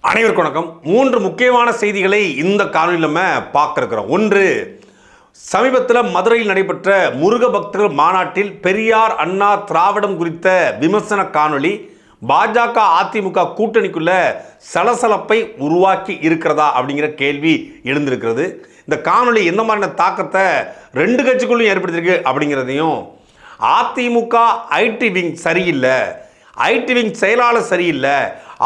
அனைவருக்கும் வணக்கம். 3 முக்கியமான செய்திகளை இந்த காணொலியில் நம்ம பார்க்க இருக்கிறோம். ஒன்று, சமீபத்தில் மதுரையில் நடைபெற்ற முருக பக்தர்கள் மாநாட்டில் பெரியார், அண்ணா, திராவிடம் குறித்த விமர்சன காணொலி பாஜக அதிமுக கூட்டணிக்குள்ள சலசலப்பை உருவாக்கி இருக்கிறதா அப்படிங்கிற கேள்வி எழுந்திருக்கிறது. இந்த காணொலி எந்த மாதிரியான தாக்கத்தை 2 கட்சிக்குள்ளும் ஏற்படுத்தியிருக்கு அப்படிங்கிறதையும், அதிமுக ஐடி விங் சரியில்லை, ஐடி விங் செயலாளர் சரியில்லை,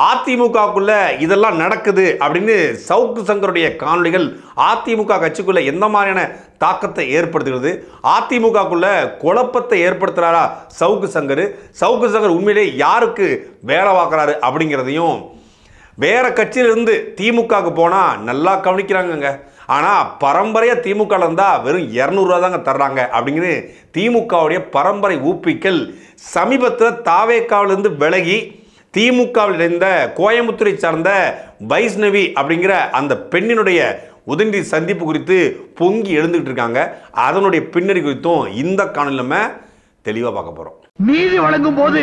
அதிமுகக்குள்ள இதெல்லாம் நடக்குது அப்படின்னு சவுக்கு சங்கருடைய காணொலிகள் அதிமுக கட்சிக்குள்ள எந்த மாதிரியான தாக்கத்தை ஏற்படுத்துகிறது, அதிமுகக்குள்ள குழப்பத்தை ஏற்படுத்துறாரா சவுக்கு சங்கர் உண்மையிலே யாருக்கு வேலை பார்க்குறாரு அப்படிங்கிறதையும், வேற கட்சியிலிருந்து திமுகவுக்கு போனால் நல்லா கவனிக்கிறாங்கங்க, ஆனால் பரம்பரையாக திமுக இருந்தால் வெறும் 200 ரூபா தாங்க தர்றாங்க அப்படிங்கிற திமுகவுடைய பரம்பரை ஊப்பிக்கல் சமீபத்தில் தாவேக்காவிலிருந்து விலகி திமுகவில் இருந்த கோயம்புத்தூரை சார்ந்த வைஷ்ணவி அப்படிங்கிற அந்த பெண்ணினுடைய உதவி சந்திப்பு குறித்து பொங்கி எழுந்துகிட்டு இருக்காங்க. அதனுடைய பின்னணி குறித்தும் இந்த காணொலியில் நம்ம தெளிவாக பார்க்க போகிறோம். நீதி வழங்கும் போது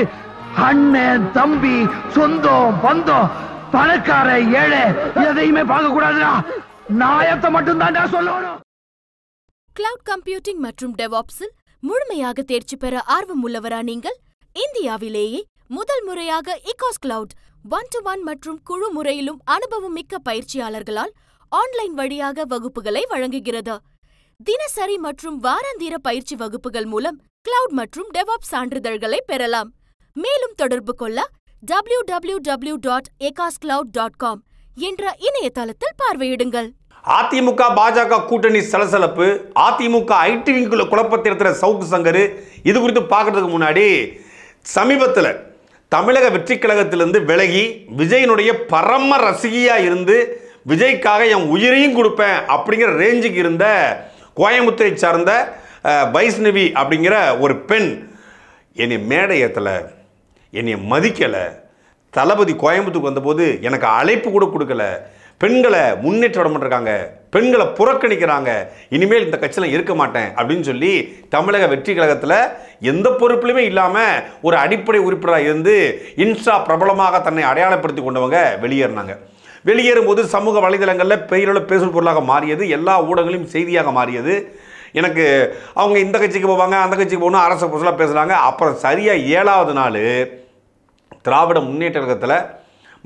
அண்ணன், தம்பி, சொந்தம், பந்தம், பணக்கார, ஏழை எதையுமே பார்க்க கூடாதுடா. நாயத்தை மட்டும் தான் சொல்லணும். கிளவுட் கம்ப்யூட்டிங் மற்றும் டெவாப்ஸில் முழுமையாக தேர்ச்சி பெற ஆர்வம் உள்ளவரா நீங்கள்? இந்தியாவிலேயே முதல் முறையாக இகாஸ் கிளவுட் 1-to-1 மற்றும் குழு முறையிலும் அனுபவம் மிக்க பயிற்சியாளர்களால் ஆன்லைன் வழியாக வகுப்புகளை வழங்குகிறது. தினசரி மற்றும் வாராந்திர பயிற்சி வகுப்புகள் மூலம் கிளவுட் மற்றும் டெவாப்ஸ் சான்றிதழ்களை பெறலாம். மேலும் தொடர்பு கொள்ள www.ecoscloud.com என்ற இணையதளத்தில் பார்வையிடுங்கள். அதிமுக பாஜக கூட்டணி சலசலப்பு, அதிமுக ஐடி விங்குள்ள குழப்பத்தை எடுத்துற சவுக்கு சங்கர், இது குறித்து பார்க்கறதுக்கு முன்னாடி சமீபத்தில் தமிழக வெற்றி கழகத்திலிருந்து விலகி விஜயனுடைய பரம ரசிகையா இருந்து விஜய்க்காக என் உயிரையும் கொடுப்பேன் அப்படிங்கிற ரேஞ்சுக்கு இருந்த கோயம்புத்தூரை சார்ந்த வைஷ்ணவி அப்படிங்கிற ஒரு பெண் என்னை மேடை ஏற்றலை, என்னை மதிக்கலை, தளபதி கோயம்புத்தூருக்கு வந்தபோது எனக்கு அழைப்பு கூட கொடுக்கல, பெண்களை முன்னேற்ற விட மாட்டிருக்காங்க, பெண்களை புறக்கணிக்கிறாங்க, இனிமேல் இந்த கட்சியில் இருக்க மாட்டேன் அப்படின்னு சொல்லி தமிழக வெற்றி கழகத்தில் எந்த பொறுப்பிலுமே இல்லாமல் ஒரு அடிப்படை உறுப்பினராக இருந்து இன்ஸ்டா பிரபலமாக தன்னை அடையாளப்படுத்தி கொண்டவங்க வெளியேறினாங்க. வெளியேறும்போது சமூக வலைதளங்களில் பெயரோட பேசும் பொருளாக மாறியது, எல்லா ஊடகங்களையும் செய்தியாக மாறியது. எனக்கு அவங்க இந்த கட்சிக்கு போவாங்க, அந்த கட்சிக்கு போகணும், அரசு பொருளாக பேசுகிறாங்க. அப்புறம் சரியாக 7வது நாள் திராவிட முன்னேற்ற கழகத்தில்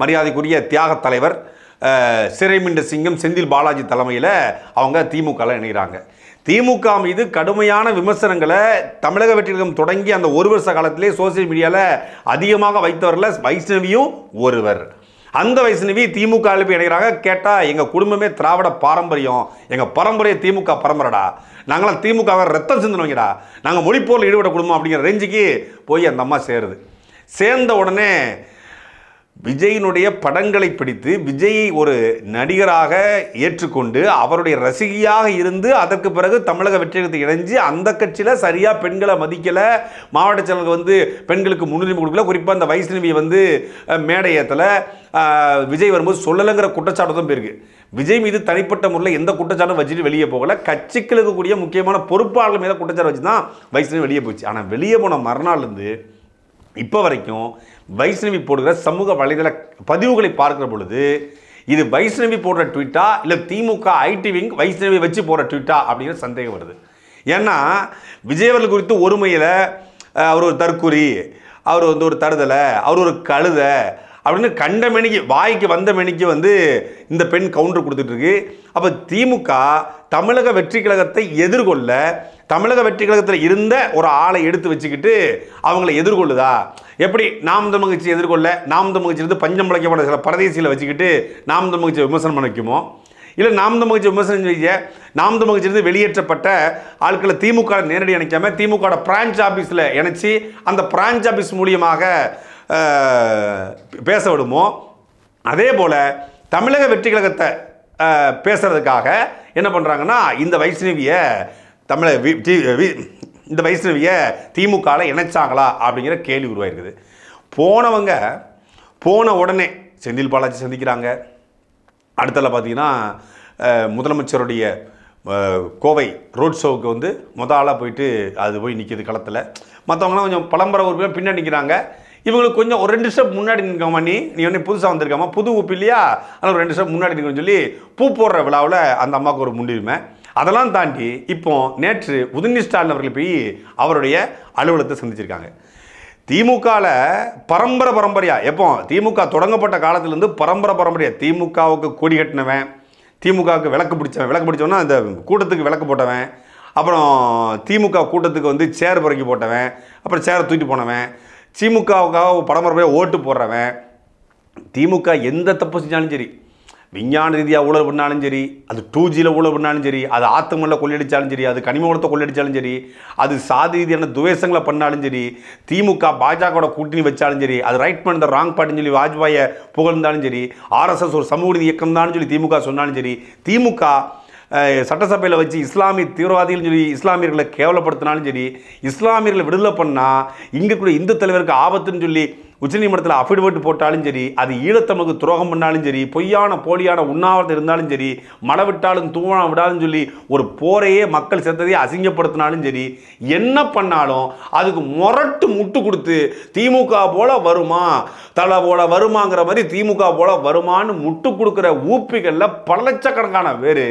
மரியாதைக்குரிய தியாக தலைவர் சிறைமிண்ட சிங்கம் செந்தில் பாலாஜி தலைமையில் அவங்க திமுகவில் இணைகிறாங்க. திமுக மீது கடுமையான விமர்சனங்களை தமிழக வெற்றி கழகம் தொடங்கி அந்த 1 வருஷ காலத்திலே சோசியல் மீடியாவில் அதிகமாக வைத்தவரில் வைஷ்ணவியும் ஒருவர். அந்த வைஷ்ணவி திமுக போய் இணைகிறாங்க. கேட்டால் எங்கள் குடும்பமே திராவிட பாரம்பரியம், எங்கள் பரம்பரையை திமுக பரம்பரைடா, நாங்களாம் திமுக ரத்தம் சிந்தனவங்கடா, நாங்கள் மொழிப்போரில் ஈடுபட குடும்பம் அப்படிங்கிற ரேஞ்சுக்கு போய் அந்த அம்மா சேருது. சேர்ந்த உடனே விஜயினுடைய படங்களை பிடித்து விஜயை ஒரு நடிகராக ஏற்றுக்கொண்டு அவருடைய ரசிகையாக இருந்து அதற்கு பிறகு தமிழக வெற்றிகத்தை இணைஞ்சு அந்த கட்சியில் சரியாக பெண்களை மதிக்கலை, மாவட்ட செயலர்கள் பெண்களுக்கு முன்னுரிமை கொடுக்கல, குறிப்பாக அந்த வைஷ்ணவி மேடை ஏற்றலை, விஜய் வரும்போது சொல்லலைங்கிற குற்றச்சாட்டு தான் போயிருக்கு. விஜய் மீது தனிப்பட்ட முறையில் எந்த குற்றச்சாட்டும் வச்சுட்டு வெளியே போகலை, கட்சிக்கு இருக்கக்கூடிய முக்கியமான பொறுப்பாளர்கள் மீது குற்றச்சாட்டு வச்சு தான் வைஷ்ணவி வெளியே போச்சு. ஆனால் வெளியே போன மறுநாள்லேருந்து இப்போ வரைக்கும் வைஷ்ணவி போடுகிற சமூக வலைதள பதிவுகளை பார்க்கிற பொழுது இது வைஷ்ணவி போடுற ட்வீட்டா இல்லை திமுக ஐடி விங் வைஷ்ணவி வச்சு போடுற ட்வீட்டா அப்படிங்கிற சந்தேகம் வருது. ஏன்னா விஜய் அவர்கள் குறித்து ஒருமையில் அவர் ஒரு தற்குறி, அவர் ஒரு தருதலை, அவர் ஒரு கழுதை அப்படின்னு கண்ட மெனிக்கு வாய்க்கு வந்த மெனிக்கு இந்த பெண் கவுண்டர் கொடுத்துட்ருக்கு. அப்போ திமுக தமிழக வெற்றி கழகத்தை எதிர்கொள்ள தமிழக வெற்றி கழகத்தில் இருந்த ஒரு ஆளை எடுத்து வச்சுக்கிட்டு அவங்கள எதிர்கொள்ளுதா? எப்படி நாம் தமிழ் கட்சி எதிர்கொள்ள நாம் தமிழ் கட்சியிலிருந்து பஞ்சம் பிழைக்கப்பட்ட சில பரதேசியில் வச்சுக்கிட்டு நாம் தமிழ் கட்சியை விமர்சனம் பண்ண வைக்குமோ, இல்லை நாம் தமிழ் கட்சி விமர்சனம் செய்ய நாம் தமிழ் கட்சியிலிருந்து வெளியேற்றப்பட்ட ஆட்களை திமுக நேரடி இணைக்காம திமுக பிரான்ச் ஆஃபீஸில் இணைச்சி அந்த பிரான்ச் ஆஃபீஸ் மூலியமாக பேச விடுமோ, அதே போல் தமிழக வெற்றி கழகத்தை பேசுறதுக்காக என்ன பண்ணுறாங்கன்னா இந்த வைஷ்ணவியை திமுகவில் இணைச்சாங்களா அப்படிங்கிற கேள்வி உருவாயிருக்குது. போனவங்க போன உடனே செந்தில் பாலாஜி சந்திக்கிறாங்க. அடுத்தல பார்த்தீங்கன்னா முதலமைச்சருடைய கோவை ரோட் ஷோவுக்கு முதல் ஆளாக போயிட்டு அது போய் நிற்கிது களத்தில். மற்றவங்களாம் கொஞ்சம் பழம்பரை உறுப்பினர் பின்னாடி நிற்கிறாங்க. இவங்களுக்கு கொஞ்சம் ஒரு 2 ஸ்டெப் முன்னாடி நிற்காமா, நீ வந்து புதுசாக வந்திருக்காமா, புது ஊப்பி இல்லையா, அதில் ஒரு 2 ஸ்டெப் முன்னாடி நிற்கணும்னு சொல்லி பூ போடுற விழாவில் அந்த அம்மாவுக்கு ஒரு முன்னுரிமை. அதெல்லாம் தாண்டி இப்போ நேற்று உதயநிதி ஸ்டாலின் அவர்கள் போய் அவருடைய அலுவலகத்தை சந்திச்சிருக்காங்க. திமுகவில் பரம்பரையா எப்போ திமுக தொடங்கப்பட்ட காலத்திலேருந்து பரம்பரையா திமுகவுக்கு கொடி கட்டினவன், திமுகவுக்கு விளக்கு பிடிச்சவன்னா அந்த கூட்டத்துக்கு விளக்கு போட்டவன், அப்புறம் திமுக கூட்டத்துக்கு வந்து சேர் புறக்கி போட்டவன், அப்புறம் சேரை தூக்கிட்டு போனவன், திமுகவுக்காக பரம்பரையாக ஓட்டு போடுறவன், திமுக எந்த தப்பு செஞ்சாலும் சரி, விஞ்ஞான ரீதியாக ஊழல் பண்ணாலும் சரி, அது 2Gயில் ஊழல் பண்ணாலும் சரி, அது ஆத்துமல்ல கொள்ளையடிச்சாலும் சரி, அது கனிம வளத்தை கொள்ளையடிச்சாலும் சரி, அது சாதி ரீதியான துவேஷங்களை பண்ணாலும் சரி, திமுக பாஜகவோட கூட்டணி வச்சாலும் சரி, அது ரைட் பண்ண த ராங் பார்ட்டின்னு சொல்லி வாஜ்பாயை புகழ்ந்தாலும் சரி, RSS ஒரு சமூக நீதி இயக்கம் தான் சொல்லி திமுக சொன்னாலும் சரி, திமுக சட்டசபையில் வச்சு இஸ்லாமிய தீவிரவாதிகள் சொல்லி இஸ்லாமியர்களை கேவலப்படுத்தினாலும் சரி, இஸ்லாமியர்களை விடுதலை பண்ணால் இங்கே கூட இந்து தலைவருக்கு ஆபத்துன்னு சொல்லி உச்சநீதிமன்றத்தில் அஃபிடவிட் போட்டாலும் சரி, அது ஈழத்தமிழுக்கு துரோகம் பண்ணாலும் சரி, பொய்யான போலியான உண்ணாவிரதம் இருந்தாலும் சரி, மழை விட்டாலும் தூவனா விடாலும் சொல்லி ஒரு போரையே மக்கள் சேர்த்ததையே அசிங்கப்படுத்தினாலும் சரி, என்ன பண்ணாலும் அதுக்கு முட்டு கொடுத்து திமுக போல வருமா, தலை போல வருமாங்கிற மாதிரி திமுக போல வருமானு முட்டு கொடுக்குற ஊப்பிகளில் பல லட்சக்கணக்கான பேர்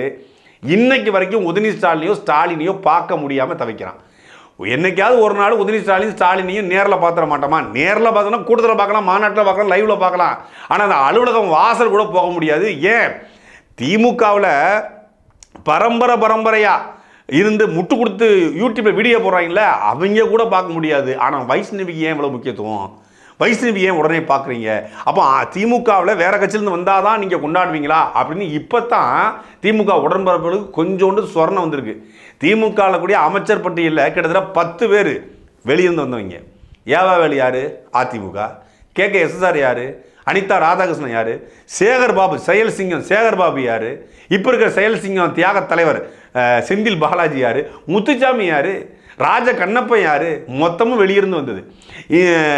இன்னைக்கு வரைக்கும் உதயநிதி ஸ்டாலினையோ பார்க்க முடியாமல் தவிக்கிறான். என்னைக்காவது ஒரு நாள் உதயநிதி ஸ்டாலினையும் நேரில் பார்த்துட மாட்டோமா? நேரில் பார்த்தோன்னா கூட்டத்தில் பார்க்கலாம், மாநாட்டில் பார்க்கலாம், லைவில் பார்க்கலாம். ஆனால் அந்த அலுவலகம் வாசல் கூட போக முடியாது. ஏன்? திமுகவில் பரம்பரையாக இருந்து முட்டு கொடுத்து யூடியூப்பில் வீடியோ போடுறாங்களே, அவங்க கூட பார்க்க முடியாது. ஆனால் வைஷ்ணவிக்கு ஏன் இவ்வளோ முக்கியத்துவம்? வைஷ்ணவி ஏன் உடனே பார்க்குறீங்க? அப்போ திமுகவில் வேறு கட்சியிலேருந்து வந்தால் தான் நீங்கள் கொண்டாடுவீங்களா அப்படின்னு இப்போ தான் திமுக உடன்பரப்புகளுக்கு கொஞ்சோண்டு சொர்ணம் வந்திருக்கு. திமுகவில் கூடிய அமைச்சர் பட்டியலில் கிட்டத்தட்ட 10 பேர் வெளியிருந்து வந்தவங்க. ஏவாவேலு யார்? அதிமுக. KKSSR யார்? அனிதா ராதாகிருஷ்ணன் யார்? சேகர் பாபு செயல் சிங்கம் சேகர் பாபு யார்? இப்போ இருக்கிற செயல் சிங்கம் தியாக தலைவர் செந்தில் பாலாஜி யார்? முத்துசாமி யார்? ராஜ கண்ணப்பன் யார்? மொத்தமும் வெளியிருந்து வந்தது.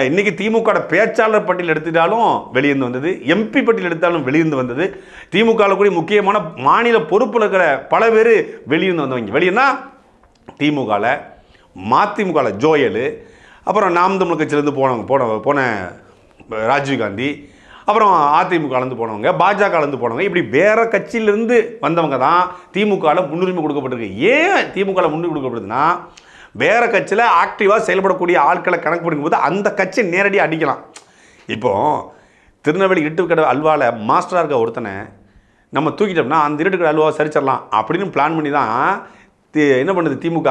இன்னைக்கு திமுக பேச்சாளர் பட்டியல் எடுத்துட்டாலும் வெளியிருந்து வந்தது, MP பட்டியல் எடுத்தாலும் வெளியிருந்து வந்தது, திமுகவில் கூடிய முக்கியமான மாநில பொறுப்பில் இருக்கிற பல பேர் வெளியிருந்து வந்தவங்க. வெளியேன்னா திமுகவில், மதிமுகவில் ஜோயல், அப்புறம் நாம் தமிழ் கட்சியிலேருந்து போன ராஜீவ்காந்தி, அப்புறம் அதிமுகலேருந்து போனவங்க, பாஜகலேருந்து போனவங்க, இப்படி வேறு கட்சியிலேருந்து வந்தவங்க தான் திமுகவில் முன்னுரிமை கொடுக்கப்பட்டிருக்கு. ஏன் திமுகவில் முன்னுரிமை கொடுக்கப்படுதுன்னா, வேறு கட்சியில் ஆக்டிவாக செயல்படக்கூடிய ஆட்களை கணக்கு பண்ணும்போது அந்த கட்சி நேரடியாக அடிக்கலாம். இப்போது திருநெல்வேலி இருட்டுக்கடை அல்வாவில் மாஸ்டராக இருக்க ஒருத்தனை நம்ம தூக்கிட்டோம்னா அந்த இருட்டுக்கடை அல்வாவை சரிச்சிடலாம் அப்படின்னு பிளான் பண்ணி தான் என்ன பண்ணுது திமுக.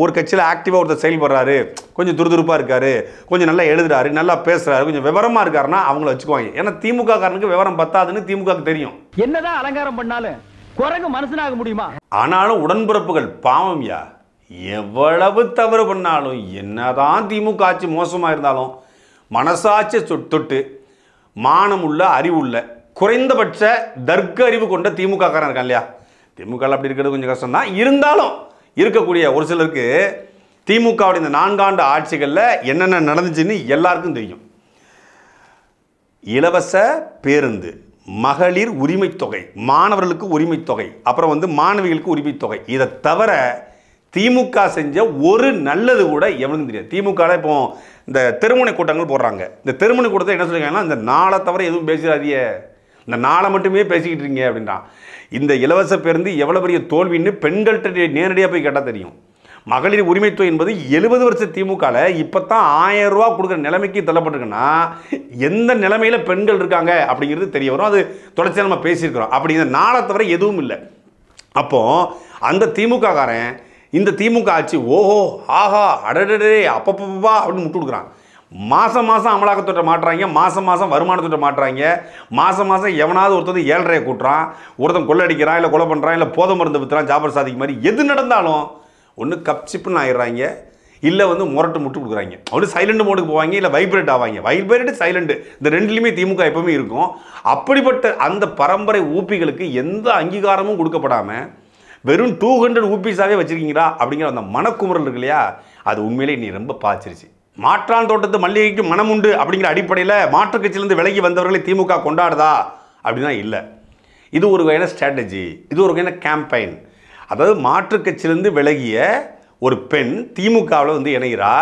ஒரு கட்சியில் ஆக்டிவாக ஒருத்தர் செயல்படுறாரு, கொஞ்சம் துருதுருப்பாக இருக்கார், கொஞ்சம் நல்லா எழுதுறாரு, நல்லா பேசுகிறாரு, கொஞ்சம் விவரமாக இருக்காருன்னா அவங்கள வச்சுக்குவாங்க. ஏன்னா திமுக காரனுக்கு விவரம் பத்தாதுன்னு திமுகவுக்கு தெரியும். என்னதான் அலங்காரம் பண்ணாலும் குரங்கு மனுஷனாக முடியுமா? ஆனாலும் உடன்பிறப்புகள் பாவம்யா, எவ்வளவு தவறு பண்ணாலும், என்னதான் திமுக ஆட்சி மோசமாக இருந்தாலும், மனசாட்சி தொட்டு மானமுள்ள அறிவுள்ள குறைந்தபட்ச தர்க்க அறிவு கொண்ட திமுக காரன் இருக்கான் இல்லையா? திமுக அப்படி இருக்கிறது கொஞ்சம் கஷ்டம் தான். இருந்தாலும் இருக்கக்கூடிய ஒரு சிலருக்கு திமுகவுடைய இந்த 4 ஆண்டு ஆட்சிகளில் என்னென்ன நடந்துச்சுன்னு எல்லாருக்கும் தெரியும். இலவச பேருந்து, மகளிர் உரிமை தொகை, மாணவர்களுக்கு உரிமை தொகை, அப்புறம் மாணவிகளுக்கு உரிமை தொகை, இதை தவிர திமுக செஞ்ச ஒரு நல்லது கூட எவனுக்கும் தெரியாது. திமுக இப்போ இந்த தெருமுனை கூட்டங்கள் போடுறாங்க. இந்த தெருமுனை கூட்டத்தை என்ன சொல்லிருக்காங்கன்னா, இந்த நாளை தவிர எதுவும் பேசுறாதிய, இந்த நாளை மட்டுமே பேசிக்கிட்டு இருக்கீங்க அப்படின்றான். இந்த இலவச பேருந்து எவ்வளோ பெரிய தோல்வின்னு பெண்கள்கிட்ட நேரடியாக போய் கேட்டால் தெரியும். மகளிர் உரிமை தொகை என்பது 70 வருஷ திமுகவில் இப்போ தான் 1000 ரூபா கொடுக்குற நிலைமைக்கு தள்ளப்பட்டிருக்குன்னா எந்த நிலைமையில் பெண்கள் இருக்காங்க அப்படிங்கிறது தெரிய வரும். அது தொடர்ச்சியாக நம்ம பேசியிருக்கிறோம். அப்படி இந்த நாளை தவிர எதுவும் இல்லை. அப்போது அந்த திமுக காரன் இந்த திமுக ஆட்சி ஓஹோ ஆஹா அடடே அப்பப்பா அப்படின்னு முட்டு கொடுக்குறான். மாதம் அமலாக்கத்தொட்டை மாட்டுறாங்க, மாதம் வருமானத்தொட்டை மாட்டுறாங்க, மாதம் எவனாவது ஒருத்தர் 7.5 கூட்டுறான், ஒருத்தன் கொள்ளை அடிக்கிறான், இல்லை கொலை பண்ணுறான், இல்லை போதை மருந்து விற்றுறான், ஜாபர் சாதிக்கு மாதிரி எது நடந்தாலும் ஒன்று கப்சிப்புன்னு ஆயிடுறாங்க, இல்லை முரட்டு முட்டு கொடுக்குறாங்க. ஒன்று சைலண்ட் மோடுக்கு போவாங்க, இல்லை வைப்ரேட் ஆவாங்க. வைப்ரேட் சைலண்ட் இந்த ரெண்டுலேயுமே திமுக எப்பவுமே இருக்கும். அப்படிப்பட்ட அந்த பரம்பரை ஊப்பிகளுக்கு எந்த அங்கீகாரமும் கொடுக்கப்படாமல் வெறும் 200 ஊபிஸாகவே வச்சுருக்கீங்களா அப்படிங்கிற அந்த மனக்குமுறல் இருக்கு இல்லையா, அது உண்மையிலே நீ ரொம்ப பாய்ச்சிருச்சு. மாற்றான் தோட்டத்து மல்லிகைக்கு மனம் உண்டு அப்படிங்கிற அடிப்படையில் மாற்றுக் கட்சியிலேருந்து விலகி வந்தவர்களை திமுக கொண்டாடுதா அப்படின்னா இல்லை. இது ஒரு வகையான ஸ்ட்ராட்டஜி, இது ஒரு வகையான கேம்பெயின். அதாவது மாற்றுக் கட்சியிலேருந்து விலகிய ஒரு பெண் திமுகவில் இணைகிறா,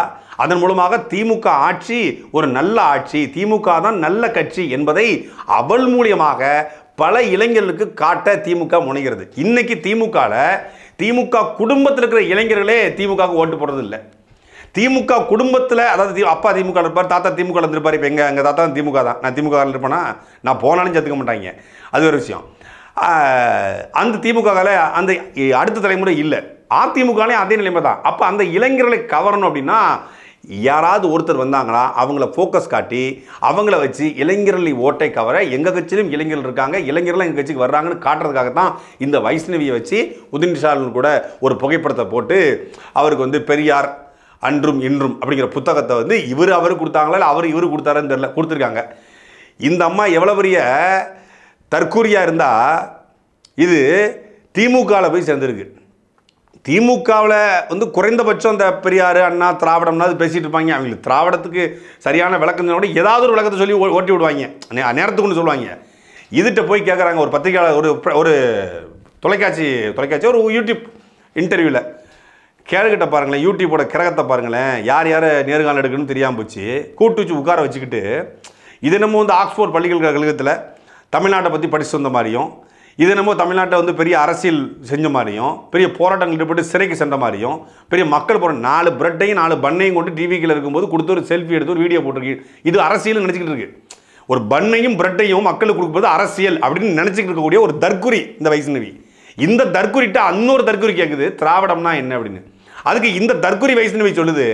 அதன் மூலமாக திமுக ஆட்சி ஒரு நல்ல ஆட்சி, திமுக தான் நல்ல கட்சி என்பதை அவள் மூலியமாக பல இளைஞர்களுக்கு காட்ட திமுக முனைகிறது. இன்னைக்கு திமுக குடும்பத்தில் இருக்கிற இளைஞர்களே திமுகவுக்கு ஓட்டு போடுறது இல்லை. திமுக குடும்பத்தில், அதாவது அப்பா திமுக இருப்பார், தாத்தா திமுக இருந்திருப்பார். இப்போ எங்கள் தாத்தா திமுக தான், நான் திமுக இருப்பேன்னா நான் போனாலும் சேர்த்துக்க மாட்டாங்க, அது ஒரு விஷயம். அந்த திமுகவில் அந்த அடுத்த தலைமுறை இல்லை, அதிமுகலையும் அதே நிலைமை தான். அப்போ அந்த இளைஞர்களை கவரணும் அப்படின்னா யாராவது ஒருத்தர் வந்தாங்களா அவங்கள ஃபோக்கஸ் காட்டி அவங்கள வச்சு இளைஞர்களை ஓட்டை கவர, எங்கள் கட்சியிலும் இளைஞர்கள் இருக்காங்க, இளைஞர்கள்லாம் எங்கள் கட்சிக்கு வர்றாங்கன்னு காட்டுறதுக்காக தான் இந்த வைஷ்ணவியை வச்சு உதயநிதி கூட ஒரு புகைப்படத்தை போட்டு அவருக்கு வந்து பெரியார் அன்றும் இன்றும் அப்படிங்கிற புத்தகத்தை வந்து அவரு கொடுத்தாங்களா இல்லை இவரு கொடுத்தாருன்னு தெரியல, கொடுத்துருக்காங்க. இந்த அம்மா எவ்வளோ பெரிய தற்கூரியாக இருந்தால் இது திமுகவில் போய் சேர்ந்துருக்கு. திமுகவில் வந்து குறைந்தபட்சம் இந்த பெரியார் அண்ணா திராவிடம்னா அது பேசிகிட்டு இருப்பாங்க. அவங்களுக்கு திராவிடத்துக்கு சரியான விளக்கம் கூட ஏதாவது ஒரு விளக்கத்தை சொல்லி ஓட்டி விடுவாங்க, நேரத்துக்கு ஒன்று சொல்லுவாங்க. இதுகிட்ட போய் கேட்குறாங்க ஒரு பத்திரிகையாளர், ஒரு தொலைக்காட்சி ஒரு யூடியூப் இன்டர்வியூவில் கேளுக்கிட்ட பாருங்களேன், யூடியூப்போட கிரகத்தை பாருங்களேன், யார் நேர்காணல் எடுக்கணும்னு தெரியாமல் போச்சு. கூட்டு வச்சு உட்கார வச்சுக்கிட்டு இது நம்ம வந்து ஆக்ஸ்போர்ட் பல்கலைக்கழகத்தில் தமிழ்நாட்டை பற்றி படிச்சு வந்த மாதிரியும், இது நம்ம தமிழ்நாட்டை வந்து பெரிய அரசியல் செஞ்ச மாதிரியும், பெரிய போராட்டங்கள் ஈடுபட்டு சிறைக்கு சென்ற மாதிரியும், பெரிய மக்கள் போகிற 4 பிரெட்டையும் 4 பண்ணையும் கொண்டு டிவிக்கில் இருக்கும்போது கொடுத்து ஒரு செல்ஃபி எடுத்து ஒரு வீடியோ போட்டிருக்கு. இது அரசியல் நினச்சிக்கிட்டு இருக்கு. ஒரு பண்ணையும் பிரெட்டையும் மக்களுக்கு கொடுக்கும்போது அரசியல் அப்படின்னு நினச்சிக்கிட்டு இருக்கக்கூடிய ஒரு தற்குறி இந்த வைஷ்ணவி. இந்த தற்குறிட்ட இன்னொரு தற்குறி கேட்குது திராவிடம்னா என்ன அப்படின்னு. அதுக்கு இந்த தற்குறி வைஷ்ணவி சொல்லுது,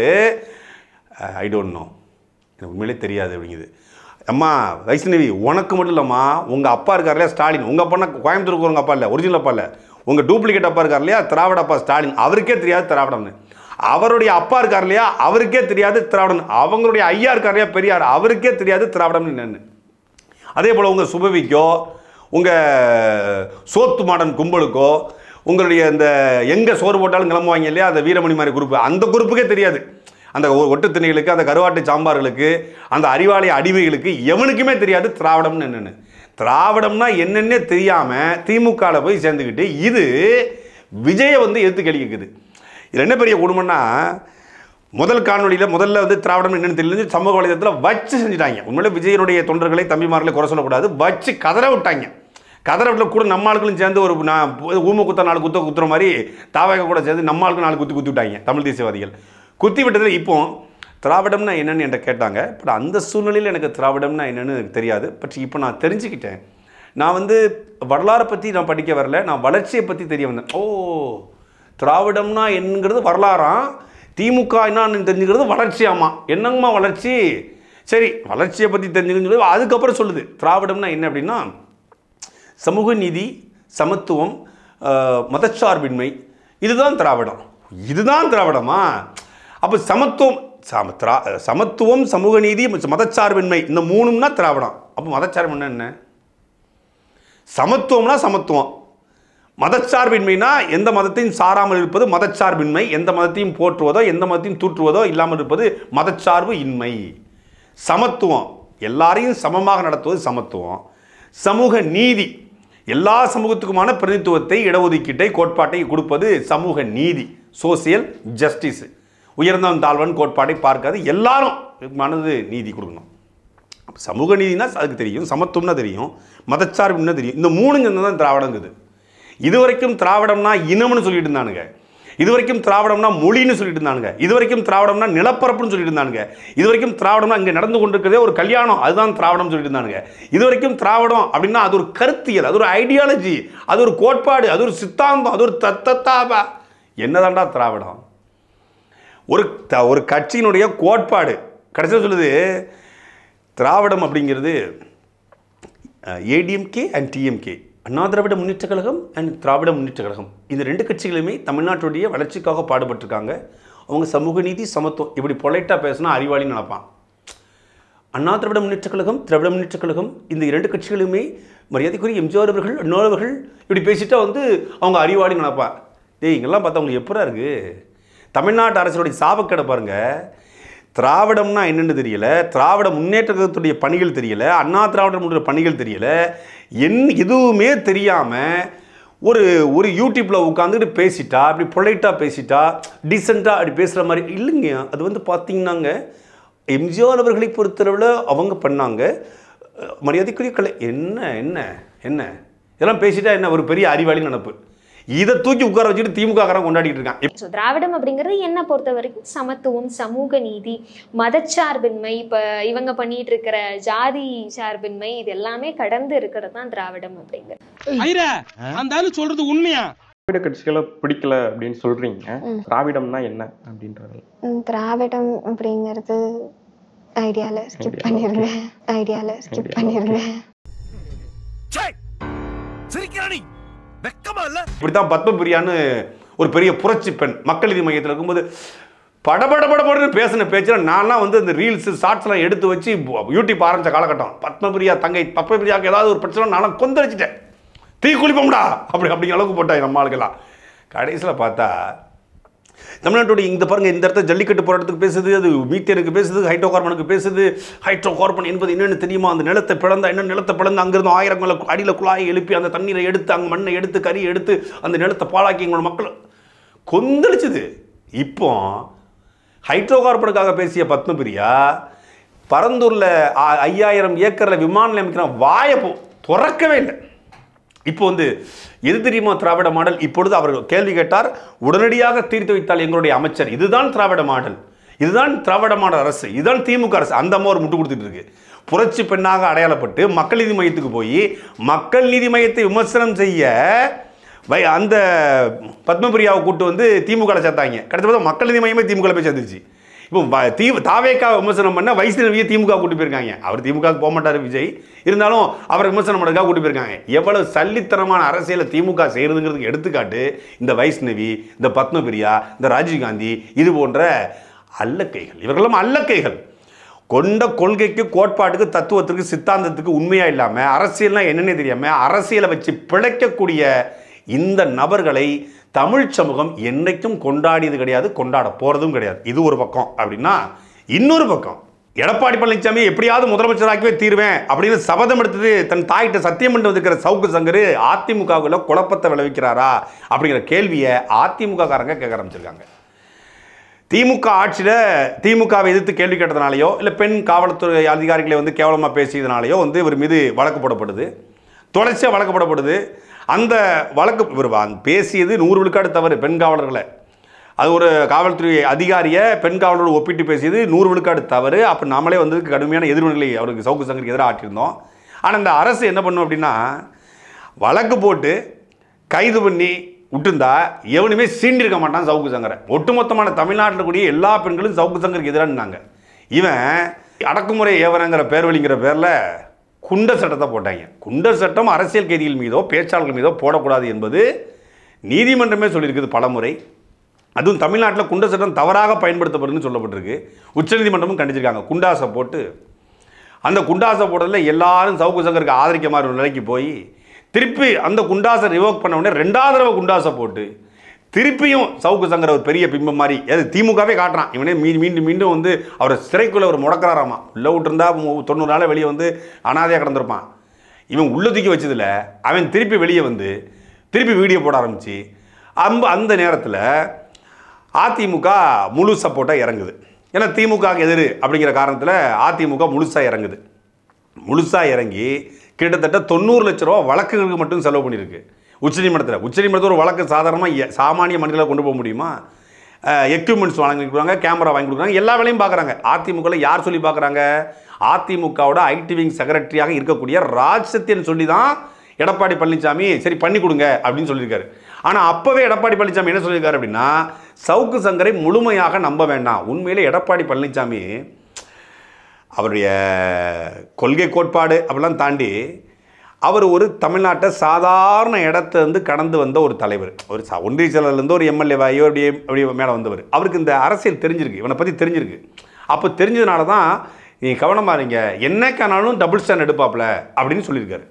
ஐ டோன்ட் நோ, எனக்கு உண்மையிலே தெரியாது அப்படிங்குது. அம்மா வைஷ்ணவி, உனக்கு மட்டும் இல்லைம்மா, உங்கள் அப்பா இருக்கார் இல்லையா ஸ்டாலின், உங்கள் அப்பா கோயம்புத்தூருக்கு உங்கள் அப்பா இல்லை, ஒரிஜினல் அப்பா இல்லை, உங்கள் டூப்ளிகேட் அப்பா இருக்கார் இல்லையா திராவிட அப்பா ஸ்டாலின், அவருக்கே தெரியாது திராவிடம்னு. அவருடைய அப்பா இருக்கார் இல்லையா அவருக்கே தெரியாது திராவிடம். அவங்களுடைய ஐயா இருக்கார் இல்லையா பெரியார், அவருக்கே தெரியாது திராவிடம்னு என்னன்னு. அதே போல் உங்கள் சுபவிக்கோ, உங்கள் சோத்து மாடன் கும்பலுக்கோ, உங்களுடைய இந்த எங்கே சோறு போட்டாலும் கிளம்புவாங்க இல்லையா அந்த வீரமணி மாதிரி குரூப்பு, அந்த குரூப்புக்கே தெரியாது. அந்த ஒட்டு திணைகளுக்கு, அந்த கருவாட்டு சாம்பார்களுக்கு, அந்த அறிவாலய அடிமைகளுக்கு எவனுக்குமே தெரியாது திராவிடம்னு என்னென்னு. திராவிடம்னா என்னென்னே தெரியாமல் திமுகவில் போய் சேர்ந்துக்கிட்டு இது விஜயை வந்து எதிர்த்து கேள்விக்குது. இதில் என்ன பெரிய குடும்பம்னா, முதல் காணொலியில் முதல்ல வந்து திராவிடம் என்னென்னு தெரியல சமூக வலைதளத்தில் வச்சு செஞ்சுட்டாங்க. உண்மையிலே விஜயனுடைய தொண்டர்களை தம்பிமார்களை குறை சொல்லக்கூடாது, வச்சு கதற விட்டாங்க. கதற விட்டு கூட நம்ம ஆளுகளும் சேர்ந்து ஒரு ஊமை குத்த 4 குத்துற மாதிரி தாவக கூட சேர்ந்து நம்ம ஆளுக்கு 4 குத்தி விட்டாங்க தமிழ் தேசியவாதிகள். குத்தி விட்டதில் இப்போ திராவிடம்னா என்னென்னு என்கிட்ட கேட்டாங்க. பட் அந்த சூழ்நிலையில் எனக்கு திராவிடம்னா என்னென்னு எனக்கு தெரியாது. பட் இப்போ நான் தெரிஞ்சுக்கிட்டேன். நான் வந்து வரலாறை பற்றி நான் படிக்க வரல, நான் வளர்ச்சியை பற்றி தெரிய வந்தேன். ஓ, திராவிடம்னா என்னங்கிறது வரலாறாம், திமுக என்னன்னு தெரிஞ்சுக்கிறது வளர்ச்சியாமா. என்னங்கம்மா வளர்ச்சி? சரி, வளர்ச்சியை பற்றி தெரிஞ்சுக்கன்னு சொல்லி அதுக்கப்புறம் சொல்லுது திராவிடம்னா என்ன அப்படின்னா சமூக நீதி, சமத்துவம், மதச்சார்பின்மை, இதுதான் திராவிடம். இதுதான் திராவிடமா? அப்போ சமத்துவம், சமூக நீதி, மதச்சார்பின்மை, இந்த 3ம்னா திராவிடம். அப்போ மதச்சார்பின்மை என்ன? சமத்துவம்னா சமத்துவம், மதச்சார்பின்மைனா எந்த மதத்தையும் சாராமல் இருப்பது மதச்சார்பின்மை, எந்த மதத்தையும் போற்றுவதோ எந்த மதத்தையும் தூற்றுவதோ இல்லாமல் இருப்பது மதச்சார்பு இன்மை. சமத்துவம், எல்லாரையும் சமமாக நடத்துவது சமத்துவம். சமூக நீதி, எல்லா சமூகத்துக்குமான பிரதித்துவத்தை, இடஒதுக்கீட்டை, கோட்பாட்டை கொடுப்பது சமூக நீதி, சோசியல் ஜஸ்டிஸ். உயர்ந்தவன் தாழ்வன் கோட்பாட்டை பார்க்காது, எல்லாரும் மனது நீதி கொடுக்கணும். சமூக நீதினா அதுக்கு தெரியும், சமத்துவம்னா தெரியும், மதச்சார்புன்னா தெரியும். இந்த 3 தான் திராவிடங்குது. இதுவரைக்கும் திராவிடம்னா இனம்னு சொல்லிட்டு இருந்தானுங்க, இதுவரைக்கும் திராவிடம்னா மொழின்னு சொல்லிட்டு இருந்தானுங்க, இதுவரைக்கும் திராவிடம்னா நிலப்பரப்புன்னு சொல்லிட்டு இருந்தானுங்க, இதுவரைக்கும் திராவிடம்னா இங்கே நடந்து கொண்டிருக்கிறதே ஒரு கல்யாணம், அதுதான் திராவிடம் சொல்லிட்டு இருந்தானுங்க. இதுவரைக்கும் திராவிடம் அப்படின்னா அது ஒரு கருத்தியல், அது ஒரு ஐடியாலஜி, அது ஒரு கோட்பாடு, அது ஒரு சித்தாந்தம், அது ஒரு தத்தத்தாபா. என்னதாண்டா திராவிடம்? ஒரு கட்சியினுடைய கோட்பாடு. கடைசியில் சொல்லுது திராவிடம் அப்படிங்கிறது ADMK and DMK, Anna Dravida Munnetra Kazhagam and Dravida Munnetra Kazhagam, இந்த 2 கட்சிகளுமே தமிழ்நாட்டுடைய வளர்ச்சிக்காக பாடுபட்டிருக்காங்க. அவங்க சமூக நீதி, சமத்துவம் இப்படி பொலைட்டாக பேசினா அறிவாளின்னு நினைப்பான். அண்ணா திராவிட முன்னேற்ற கழகம், திராவிட முன்னேற்ற கழகம், இந்த 2 கட்சிகளுமே மரியாதைக்குரிய எம்ஜிஆர் அவர்கள், அண்ணா அவர்கள் இப்படி பேசிட்டா வந்து அவங்க அறிவாளின்னு நினைப்பான். இங்கெல்லாம் பார்த்தா அவங்களுக்கு எப்படா இருக்குது? தமிழ்நாட்டு அரசுடைய சாபக்கடை பாருங்கள். திராவிடம்னா என்னென்னு தெரியல, திராவிட முன்னேற்றத்துடைய பணிகள் தெரியல, அண்ணா திராவிட முன்னேற்ற பணிகள் தெரியல, எதுவுமே தெரியாமல் ஒரு யூடியூப்பில் உட்காந்துக்கிட்டு பேசிட்டா அப்படி பொலைட்டாக பேசிட்டா டீசெண்டாக அப்படி பேசுகிற மாதிரி இல்லைங்க. அது வந்து பார்த்தீங்கன்னாங்க எம்ஜிஆர் அவர்களை பொறுத்தளவில் அவங்க பண்ணாங்க மரியாதைக்குரிய கலை என்ன என்ன என்ன இதெல்லாம் பேசிட்டா என்ன ஒரு பெரிய அறிவாளி நினப்பு. இதை தூக்கி உட்கார வச்சுட்டு திமுக கொண்டாடிட்டு இருக்கான். திராவிடம் அப்படிங்கிறது என்ன பொறுத்த வரைக்கும் சமத்துவம், சமூக நீதி, மதச்சார்பின்மை, இப்ப இவங்க பண்ணிட்டு இருக்கிற ஜாதி சார்பின்மை, இது எல்லாமே கடந்து இருக்கிறது தான் திராவிடம் அப்படிங்கிறது. சொல்றது உண்மையா? திராவிட கட்சிகளை பிடிக்கல அப்படின்னு சொல்றீங்க. திராவிடம்னா என்ன அப்படின்றது? திராவிடம் அப்படிங்கிறது ஐடியால ஸ்கிப் பண்ணிருங்க. இப்படித்தான் பத்மபிரியான்னு ஒரு பெரிய புரட்சி பெண் மக்கள் நீதி மையத்தில் இருக்கும்போது படபடபடபடன்னு பேசின பேச்சுல நான்லாம் வந்து இந்த ரீல்ஸ் ஷார்ட்ஸ்லாம் எடுத்து வச்சு யூடியூப் ஆரம்பிச்ச காலகட்டம். பத்மபிரியா தங்கை பத்மபிரியாவுக்கு ஏதாவது ஒரு பிரச்சனை நானும் கொந்தளிச்சிட்டேன். தீ குளிப்போம்டா அப்படிங்கிற அளவுக்கு போட்டாங்க நம்ம ஆளுக்கெல்லாம். கடைசியில் பார்த்தா தமிழ்நாட்டுடைய இந்த பாருங்க இந்த இடத்துல ஜல்லிக்கட்டு போராட்டத்துக்கு பேசுது, அது மீத்தேனுக்கு பேசுது, ஹைட்ரோ கார்பனுக்கு பேசுது. ஹைட்ரோ கார்பன் என்பது என்னென்னு தெரியுமா? அந்த நிலத்தை பிளந்தா என்ன, நிலத்தை பிளந்து அங்கிருந்து 1000 அடியில் குழாயை எழுப்பி அந்த தண்ணீரை எடுத்து அங்கே மண்ணை எடுத்து கறியை எடுத்து அந்த நிலத்தை பாழாக்கி எங்களோட மக்கள் கொந்தளிச்சுது. இப்போ ஹைட்ரோ கார்பனுக்காக பேசிய பத்மபிரியா பரந்தூரில் 5000 ஏக்கரில் விமான நிலையம் அமைக்கிற வாயை திறக்கவே இல்லை. இப்போ வந்து எது தெரியுமா திராவிட மாடல்? இப்பொழுது அவர் கேள்வி கேட்டார், உடனடியாக தீர்த்து வைத்தால் எங்களுடைய அமைச்சர். இதுதான் திராவிட மாடல், இதுதான் திராவிட மாடல் அரசு, இதுதான் திமுக அரசு. அந்த அம்மா ஒரு முட்டு கொடுத்துட்டு இருக்கு. புரட்சி பெண்ணாக அடையாளப்பட்டு மக்கள் நீதி மையத்துக்கு போய் மக்கள் நீதி மையத்தை விமர்சனம் செய்ய அந்த பத்மபிரியாவை கூட்டு வந்து திமுக சேர்த்தாங்க. கடைசி பார்த்தா மக்கள் நீதி மையமே திமுக போய் சேர்ந்துச்சு. இப்போ தாவேக்கா விமர்சனம் பண்ண வைஷ்ணவியை திமுக கூட்டி போயிருக்காங்க. அவர் திமுக போக மாட்டார் விஜய், இருந்தாலும் அவரை விமர்சனம் பண்ணுறதுக்காக கூட்டி போயிருக்காங்க. எவ்வளவு சல்லித்தனமான அரசியலை திமுக செய்யறதுங்கிறதுக்கு எடுத்துக்காட்டு இந்த வைஷ்ணவி, இந்த பத்மபிரியா, இந்த ராஜீவ்காந்தி, இது போன்ற அல்லக்கைகள். இவர்களும் அல்லக்கைகள் கொண்ட கொள்கைக்கு, கோட்பாட்டுக்கு, தத்துவத்துக்கு, சித்தாந்தத்துக்கு உண்மையா இல்லாமல் அரசியல்னா என்னன்னே தெரியாமல் அரசியலை வச்சு பிழைக்கக்கூடிய இந்த நபர்களை தமிழ் சமூகம் என்னைக்கும் கொண்டாடியது கிடையாது, கொண்டாட போறதும் கிடையாது. இது ஒரு பக்கம். அப்படின்னா இன்னொரு பக்கம் எடப்பாடி பழனிசாமி எப்படியாவது முதலமைச்சராக்கவே தீர்வேன் அப்படின்னு சபதம் எடுத்தது தன் தாயிட்ட சத்தியம் பண்ணி வந்திருக்கிற சவுக்கு சங்கர் அதிமுகவில் குழப்பத்தை விளைவிக்கிறாரா அப்படிங்கிற கேள்வியை அதிமுக காரங்க கேட்க ஆரம்பிச்சிருக்காங்க. திமுக ஆட்சியில் திமுகவை எதிர்த்து கேள்வி கேட்டதுனாலையோ இல்லை பெண் காவல்துறை அதிகாரிகளை வந்து கேவலமாக பேசியதுனாலையோ வந்து இவர் மீது வழக்கு போடப்படுது, தொடர்ச்சியாக வழக்கு போடப்படுது. அந்த வழக்கு இவர் பேசியது 100 விழுக்காடு தவறு. பெண் காவலர்களை, அது ஒரு காவல்துறை அதிகாரியை பெண் காவலரோடு ஒப்பிட்டு பேசியது 100 விழுக்காடு தவறு. அப்போ நாமளே வந்து கடுமையான எதிர்வினைகளை அவருக்கு சவுக்கு சங்கருக்கு எதிராக ஆட்டியிருந்தோம். ஆனால் இந்த அரசு என்ன பண்ணும் அப்படின்னா வழக்கு போட்டு கைது பண்ணி விட்டுருந்தா எவனுமே சீண்டிருக்க மாட்டான் சவுக்கு சங்கரை. ஒட்டுமொத்தமான தமிழ்நாட்டில் கூடிய எல்லா பெண்களும் சவுக்கு சங்கருக்கு எதிரானாங்க. இவன் அடக்குமுறை ஏவரங்கிற பேர்வழிங்கிற பேரில் குண்டர் சட்டத்தை போட்டாங்க. குண்டர் சட்டம் அரசியல் கைதிகள் மீதோ பேச்சாளர்கள் மீதோ போடக்கூடாது என்பது நீதிமன்றமே சொல்லியிருக்குது பலமுறை. அதுவும் தமிழ்நாட்டில் குண்டர் சட்டம் தவறாக பயன்படுத்தப்படுதுன்னு சொல்லப்பட்டிருக்கு. உச்சநீதிமன்றமும் கண்டிச்சிருக்காங்க. குண்டாசை போட்டு அந்த குண்டாசை போடுறதுல எல்லாரும் சவுக்கு சங்கருக்கு ஆதரிக்க மாதிரி ஒரு நிலைக்கு போய் திருப்பி அந்த குண்டாசை ரிவோக் பண்ண உடனே 2வது தடவை குண்டாசை போட்டு திருப்பியும் சவுக்கு சங்கர் ஒரு பெரிய பிம்பம் மாதிரி அது திமுகவே காட்டுறான். இவனே மீண்டும் மீண்டும் வந்து அவரை சிறைக்குள்ள ஒரு முடக்கிறாராமா. உள்ளே விட்டுருந்தா 90 நாள் வெளியே வந்து அனாதையாக கிடந்திருப்பான். இவன் உள்ள தூக்கி வச்சதில் அவன் திருப்பி வெளியே வந்து திருப்பி வீடியோ போட ஆரம்பிச்சு அந்த நேரத்தில் அதிமுக முழு சப்போர்ட்டாக இறங்குது. ஏன்னா திமுக எதிர் அப்படிங்கிற காரணத்தில் அதிமுக முழுசாக இறங்குது. முழுசாக இறங்கி கிட்டத்தட்ட 90 லட்ச ரூபா வழக்குகளுக்கு மட்டும் செலவு பண்ணியிருக்கு உச்சநீதிமன்றத்தில். ஒரு வழக்கு சாதாரணமாக சாமானிய மனிதர்களை கொண்டு போக முடியுமா? எக்யூப்மெண்ட்ஸ் வாங்கி கொடுக்குறாங்க, கேமரா வாங்கி கொடுக்குறாங்க, எல்லா வேலையும் பார்க்குறாங்க. அதிமுகவில் யார் சொல்லி பார்க்குறாங்க? அதிமுகவோட ஐடி விங் செக்ரட்டரியாக இருக்கக்கூடிய ராஜ்சத்தியன் சொல்லி தான் எடப்பாடி பழனிசாமி சரி பண்ணி கொடுங்க அப்படின்னு சொல்லியிருக்காரு. ஆனால் அப்போவே எடப்பாடி பழனிசாமி என்ன சொல்லியிருக்காரு அப்படின்னா சவுக்கு சங்கரை முழுமையாக நம்ப வேண்டாம். உண்மையிலே எடப்பாடி பழனிசாமி அவருடைய கொள்கை கோட்பாடு அப்படிலாம் தாண்டி அவர் ஒரு தமிழ்நாட்டை சாதாரண இடத்துலேருந்து கடந்து வந்த ஒரு தலைவர். ஒரு ஒன்றிய செயலர்லேருந்து ஒரு எம்எல்ஏவாயோ அப்படியே மேலே வந்தவர். அவருக்கு இந்த அரசியல் தெரிஞ்சிருக்கு, இவனை பற்றி தெரிஞ்சிருக்கு. அப்போ தெரிஞ்சதுனால தான் நீ கவனமாக இருங்க, என்னைக்கானாலும் டபுள் ஸ்டாண்ட் எடுப்பாப்ல அப்படின்னு சொல்லியிருக்காரு.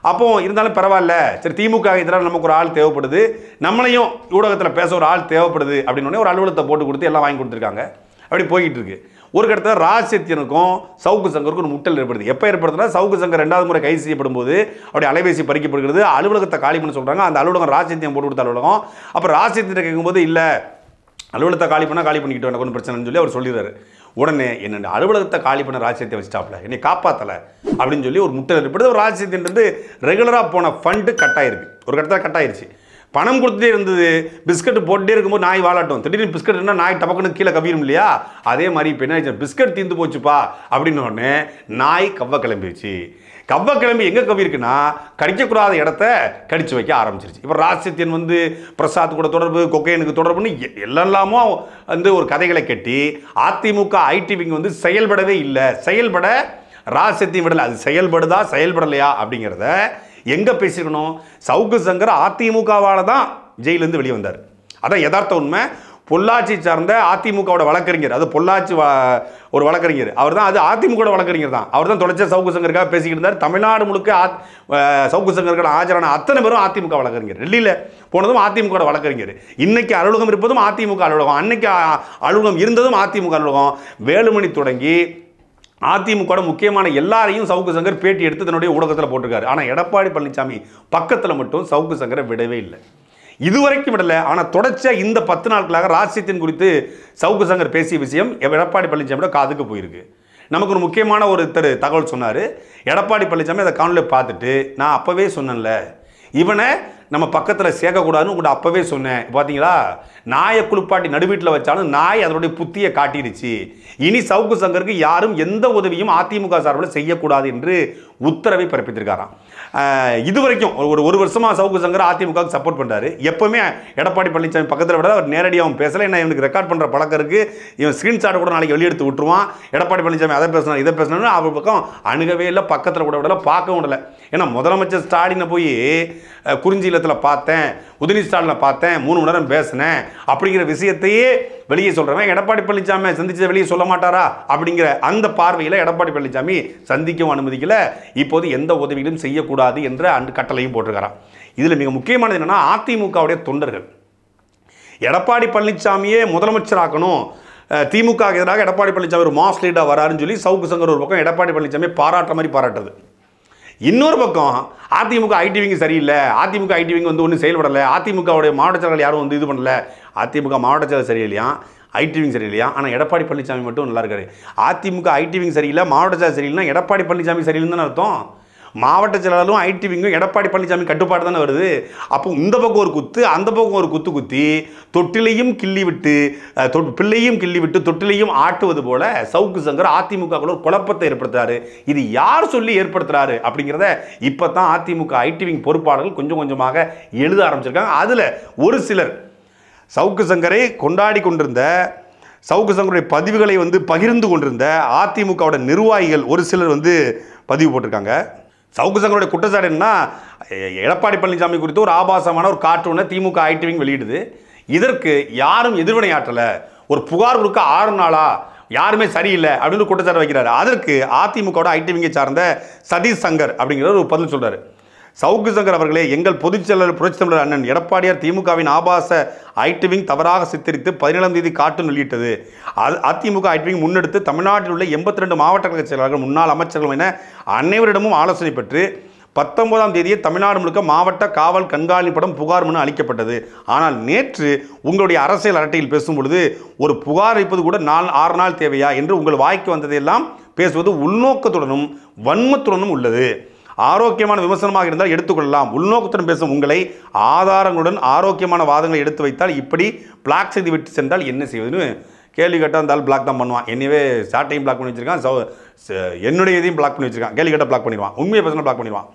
அப்போ இருந்தாலும் பரவாயில்ல, சரி திமுக எதிராக நமக்கு ஒரு ஆள் தேவைப்படுது, நம்மளையும் ஊடகத்தில் பேச ஒரு ஆள் தேவைப்படுது அப்படின்னு ஒரு அலுவலகத்தை போட்டு கொடுத்து எல்லாம் வாங்கி கொடுத்துருக்காங்க. அப்படி போய்கிட்டு இருக்கு. ஒரு கட்டத்தில் ராஜசத்தியனுக்கும் சவுக்கு சங்கருக்கும் ஒரு முட்டல் ஏற்படுது. எப்போ ஏற்படுதுன்னா, சவுக்கு சங்கர் 2வது முறை கைது செய்யப்படும் போது அவருடைய அலைபேசி பறிக்கப்படுகிறது. அலுவலகத்தை காலி பண்ண சொல்கிறாங்க. அந்த அலுவலகம் ராஜசத்தியம் போட்டு கொடுத்த அலுவலகம். அப்போ ராஜசத்தியத்தை கேட்கும்போது இல்லை, அலுவலகத்தை காலி பண்ணிக்கிட்டு எனக்கு ஒன்றும் பிரச்சனைன்னு சொல்லி அவர் சொல்லிடுறாரு. உடனே என்ன அலுவலகத்தை காலி பண்ண ராஜசத்தியத்தை வச்சுட்டாப்ல, என்னை காப்பாற்றலை அப்படின்னு சொல்லி ஒரு முட்டல் ஏற்படுது. ஒரு ராஜசத்தியன்றது ரெகுலராக போன ஃபண்டு கட்டாயிருக்கு. ஒரு கட்டத்தில் கட்டாயிருச்சு. பணம் கொடுத்துட்டே இருந்தது. பிஸ்கட் போட்டுட்டே இருக்கும்போது நாய் வாழட்டும். திடீர்னு பிஸ்கட் இருந்தால் நாய் டபக்குன்னு கீழே கவிரும் இல்லையா? அதே மாதிரி இப்போ என்ன பிஸ்கட் தீர்ந்து போச்சுப்பா அப்படின்னு உடனே நாய் கவ்வ கிளம்பிடுச்சு. கவ்வ கிளம்பி எங்கே கவிருக்குன்னா, கடிக்கக்கூடாத இடத்த கடிச்சு வைக்க ஆரம்பிச்சிருச்சு. இப்போ ராஜசத்தியன் வந்து பிரசாத் கூட தொடர்பு, கொக்கைனுக்கு தொடர்புன்னு எல்லாமோ வந்து ஒரு கதைகளை கட்டி அதிமுக ஐடி விங் வந்து செயல்படவே இல்லை. செயல்பட ராஜசத்தியம் விடலை. அது செயல்படுதா செயல்படலையா அப்படிங்கிறத எங்கே பேசிக்கணும்? சவுக்கு சங்கர் அதிமுகவால் தான் ஜெயிலிருந்து வெளியே வந்தார். அதான் யதார்த்த உண்மை. பொள்ளாச்சி சார்ந்த அதிமுகவோட வழக்கறிஞர், அது பொள்ளாச்சி ஒரு வழக்கறிஞர், அவர் தான். அது அதிமுக வழக்கறிஞர் தான். அவர் தான் தொடர்ச்சியாக சவுக்கு சங்கருக்காக பேசிக்கிட்டு இருந்தார். தமிழ்நாடு முழுக்க சவுக்கு சங்கர்கள் ஆஜரான அத்தனை பேரும் அதிமுக வழக்கறிஞர். டெல்லியில் போனதும் அதிமுக வழக்கறிஞர். இன்னைக்கு அலுவலகம் இருப்பதும் அதிமுக அலுவலகம். அன்னைக்கு அலுவலகம் இருந்ததும் அதிமுக அலுவலகம். வேலுமணி தொடங்கி அதிமுக முக்கியமான எல்லாரையும் சவுக்கு சங்கர் பேட்டி எடுத்து தன்னுடைய ஊடகத்தில் போட்டிருக்காரு. ஆனால் எடப்பாடி பழனிசாமி பக்கத்தில் மட்டும் சவுக்கு சங்கரை விடவே இல்லை. இதுவரைக்கும் விடலை. ஆனால் தொடர்ச்சியாக இந்த 10 நாட்களாக ராஜசத்தியன் குறித்து சவுக்கு சங்கர் பேசிய விஷயம் எடப்பாடி பழனிசாமியோட காதுக்கு போயிருக்கு. நமக்கு ஒரு முக்கியமான ஒருத்தர் தகவல் சொன்னார். எடப்பாடி பழனிசாமி அதை காணொலியில் பார்த்துட்டு, நான் அப்போவே சொன்னேன்ல, இவனை நம்ம பக்கத்தில் சேர்க்கக்கூடாதுன்னு உங்கள்கிட்ட அப்போவே சொன்னேன். பார்த்தீங்களா, நாயை குளிப்பாட்டி நடுவீட்டில் வச்சாலும் நாய் அதனுடைய புத்தியை காட்டிடுச்சு. இனி சவுக்கு சங்கருக்கு யாரும் எந்த உதவியும் அதிமுக சார்பில் செய்யக்கூடாது என்று உத்தரவை பிறப்பித்திருக்காராம். இதுவரைக்கும் ஒரு வருஷமாக சவுக்கு சங்கர் அதிமுகவுக்கு சப்போர்ட் பண்ணுறாரு. எப்போவுமே எடப்பாடி பழனிசாமி பக்கத்தில் விட அவர் நேரடியாகவும் பேசலை. என்ன இவனுக்கு ரெக்கார்ட் பண்ணுற பழக்கம் இருக்குது. இவன் ஸ்க்ரீன்ஷாட் கூட நாளைக்கு வெளியெடுத்து விட்டுருவான். எடப்பாடி பழனிசாமி அதை பேசினா இதை பேசினா அவர் பக்கம் அணுகவே இல்லை, பக்கத்தில் கூட விடலை, பார்க்கவும் விடலை. ஏன்னா முதலமைச்சர் ஸ்டாலினை போய் குறிஞ்சி இல்லத்தில் பார்த்தேன், உதயநிதி ஸ்டாலினை பார்த்தேன், 3 மணி நேரம் பேசினேன் அப்படிங்கிற விஷயத்தையே வெளியே சொல்கிறவன் எடப்பாடி பழனிசாமி சந்திச்சதை வெளியே சொல்ல மாட்டாரா அப்படிங்கிற அந்த பார்வையில் எடப்பாடி பழனிசாமி சந்திக்கவும் அனுமதிக்கல. இப்போது எந்த உதவிகளும் செய்யக்கூடாது என்ற அந்த கட்டளையும் போட்டிருக்கிறான். இதில் மிக முக்கியமானது என்னன்னா, அதிமுகவுடைய தொண்டர்கள் எடப்பாடி பழனிசாமியே முதலமைச்சராக்கணும், திமுக எதிராக எடப்பாடி பழனிசாமி ஒரு மாஸ் லீடராக வராருன்னு சொல்லி சவுக்கு சங்கர் ஒரு பக்கம் எடப்பாடி பழனிசாமி பாராட்டுற மாதிரி பாராட்டுறது. இன்னொரு பக்கம் அதிமுக ஐடி விங் சரியில்லை, அதிமுக ஐடி விங் வந்து ஒன்றும் செயல்படலை, அதிமுகவுடைய மாவட்ட செயலர்கள் யாரும் வந்து இது பண்ணல, அதிமுக மாவட்ட செயலர் சரியில்லையா, ஐடி விங் சரியில்லையா, ஆனால் எடப்பாடி பழனிசாமி மட்டும் நல்லா இருக்காரு. அதிமுக ஐடி விங் சரியில்லை, மாவட்ட செயலர் சரியில்லைன்னா எடப்பாடி பழனிசாமி சரியில்லைன்னு அர்த்தம். மாவட்ட செயலாளரும் ஐடி விங்கும் எடப்பாடி பழனிசாமி கட்டுப்பாடு தானே வருது. அப்போ இந்த பக்கம் ஒரு குத்து, அந்த பக்கம் ஒரு குத்து குத்தி தொட்டிலையும் கிள்ளி விட்டு பிள்ளையும் கிள்ளி விட்டு தொட்டிலையும் ஆட்டுவது போல சவுக்கு சங்கர் அதிமுக ஒரு குழப்பத்தை ஏற்படுத்துறாரு. இது யார் சொல்லி ஏற்படுத்துறாரு அப்படிங்கிறத இப்போ தான் அதிமுக ஐடி விங் பொறுப்பாளர்கள் கொஞ்சம் கொஞ்சமாக எழுத ஆரம்பிச்சிருக்காங்க. அதில் ஒரு சிலர் சவுக்கு சங்கரை கொண்டாடி கொண்டிருந்த, சவுக்கு சங்கருடைய பதிவுகளை வந்து பகிர்ந்து கொண்டிருந்த அதிமுகவோட நிர்வாகிகள் ஒரு சிலர் வந்து பதிவு போட்டிருக்காங்க. சவுக்கு சங்கருடைய குற்றச்சாட்டு என்னன்னா, எடப்பாடி பழனிசாமி குறித்து ஒரு ஆபாசமான ஒரு கார்ட்டூனை திமுக ஐடி விங் வெளியிடுது. இதற்கு யாரும் எதிர்வினையாற்றலை, ஒரு புகார் கொடுக்க 6 நாளா யாருமே சரியில்லை அப்படின்னு குற்றச்சாட்டு வைக்கிறாரு. அதற்கு அதிமுகவோட ஐடி விங்கை சார்ந்த சதீஷ் சங்கர் அப்படிங்கிற ஒரு பதில் சொல்றாரு. சவுக்கு சங்கர் அவர்களே, எங்கள் பொதுச்செயலாளர் புரட்சித் தமிழர் அண்ணன் எடப்பாடியார் திமுகவின் ஆபாச ஐடி விங் தவறாக சித்தரித்து 17ஆம் தேதி கார்ட்டூன் வெளியிட்டது. அதிமுக ஐடி விங் முன்னெடுத்து தமிழ்நாட்டில் உள்ள 82 மாவட்ட கழக செயலாளர்கள், முன்னாள் அமைச்சர்கள் என அனைவரிடமும் ஆலோசனை பெற்று 19ஆம் தேதியே தமிழ்நாடு முழுக்க மாவட்ட காவல் கண்காணிப்பிடம் புகார் மனு அளிக்கப்பட்டது. ஆனால் நேற்று உங்களுடைய அரசியல் அரட்டையில் பேசும்பொழுது ஒரு புகார் அளிப்பது கூட 6 நாள் தேவையா என்று உங்கள் வாய்க்கு வந்ததையெல்லாம் பேசுவது உள்நோக்கத்துடனும் வன்மத்துடனும் உள்ளது. ஆரோக்கியமான விமர்சனமாக இருந்தால் எடுத்துக்கொள்ளலாம். உள்நோக்கத்துடன் பேசும் உங்களை ஆதாரங்களுடன் ஆரோக்கியமான வாதங்களை எடுத்து வைத்தால் இப்படி பிளாக் செய்து விட்டு சென்றால் என்ன செய்வதுன்னு கேள்வி கேட்டால் அந்த ஆள் பிளாக் தான் பண்ணுவான். என்னவே சாட்டையும் பிளாக் பண்ணி வச்சிருக்கான், என்னுடைய இதையும் பிளாக் பண்ணி வச்சிருக்கான். கேள்வி கேட்டால் பிளாக் பண்ணிடுவான், உண்மையை பேசினா பிளாக் பண்ணிடுவான்.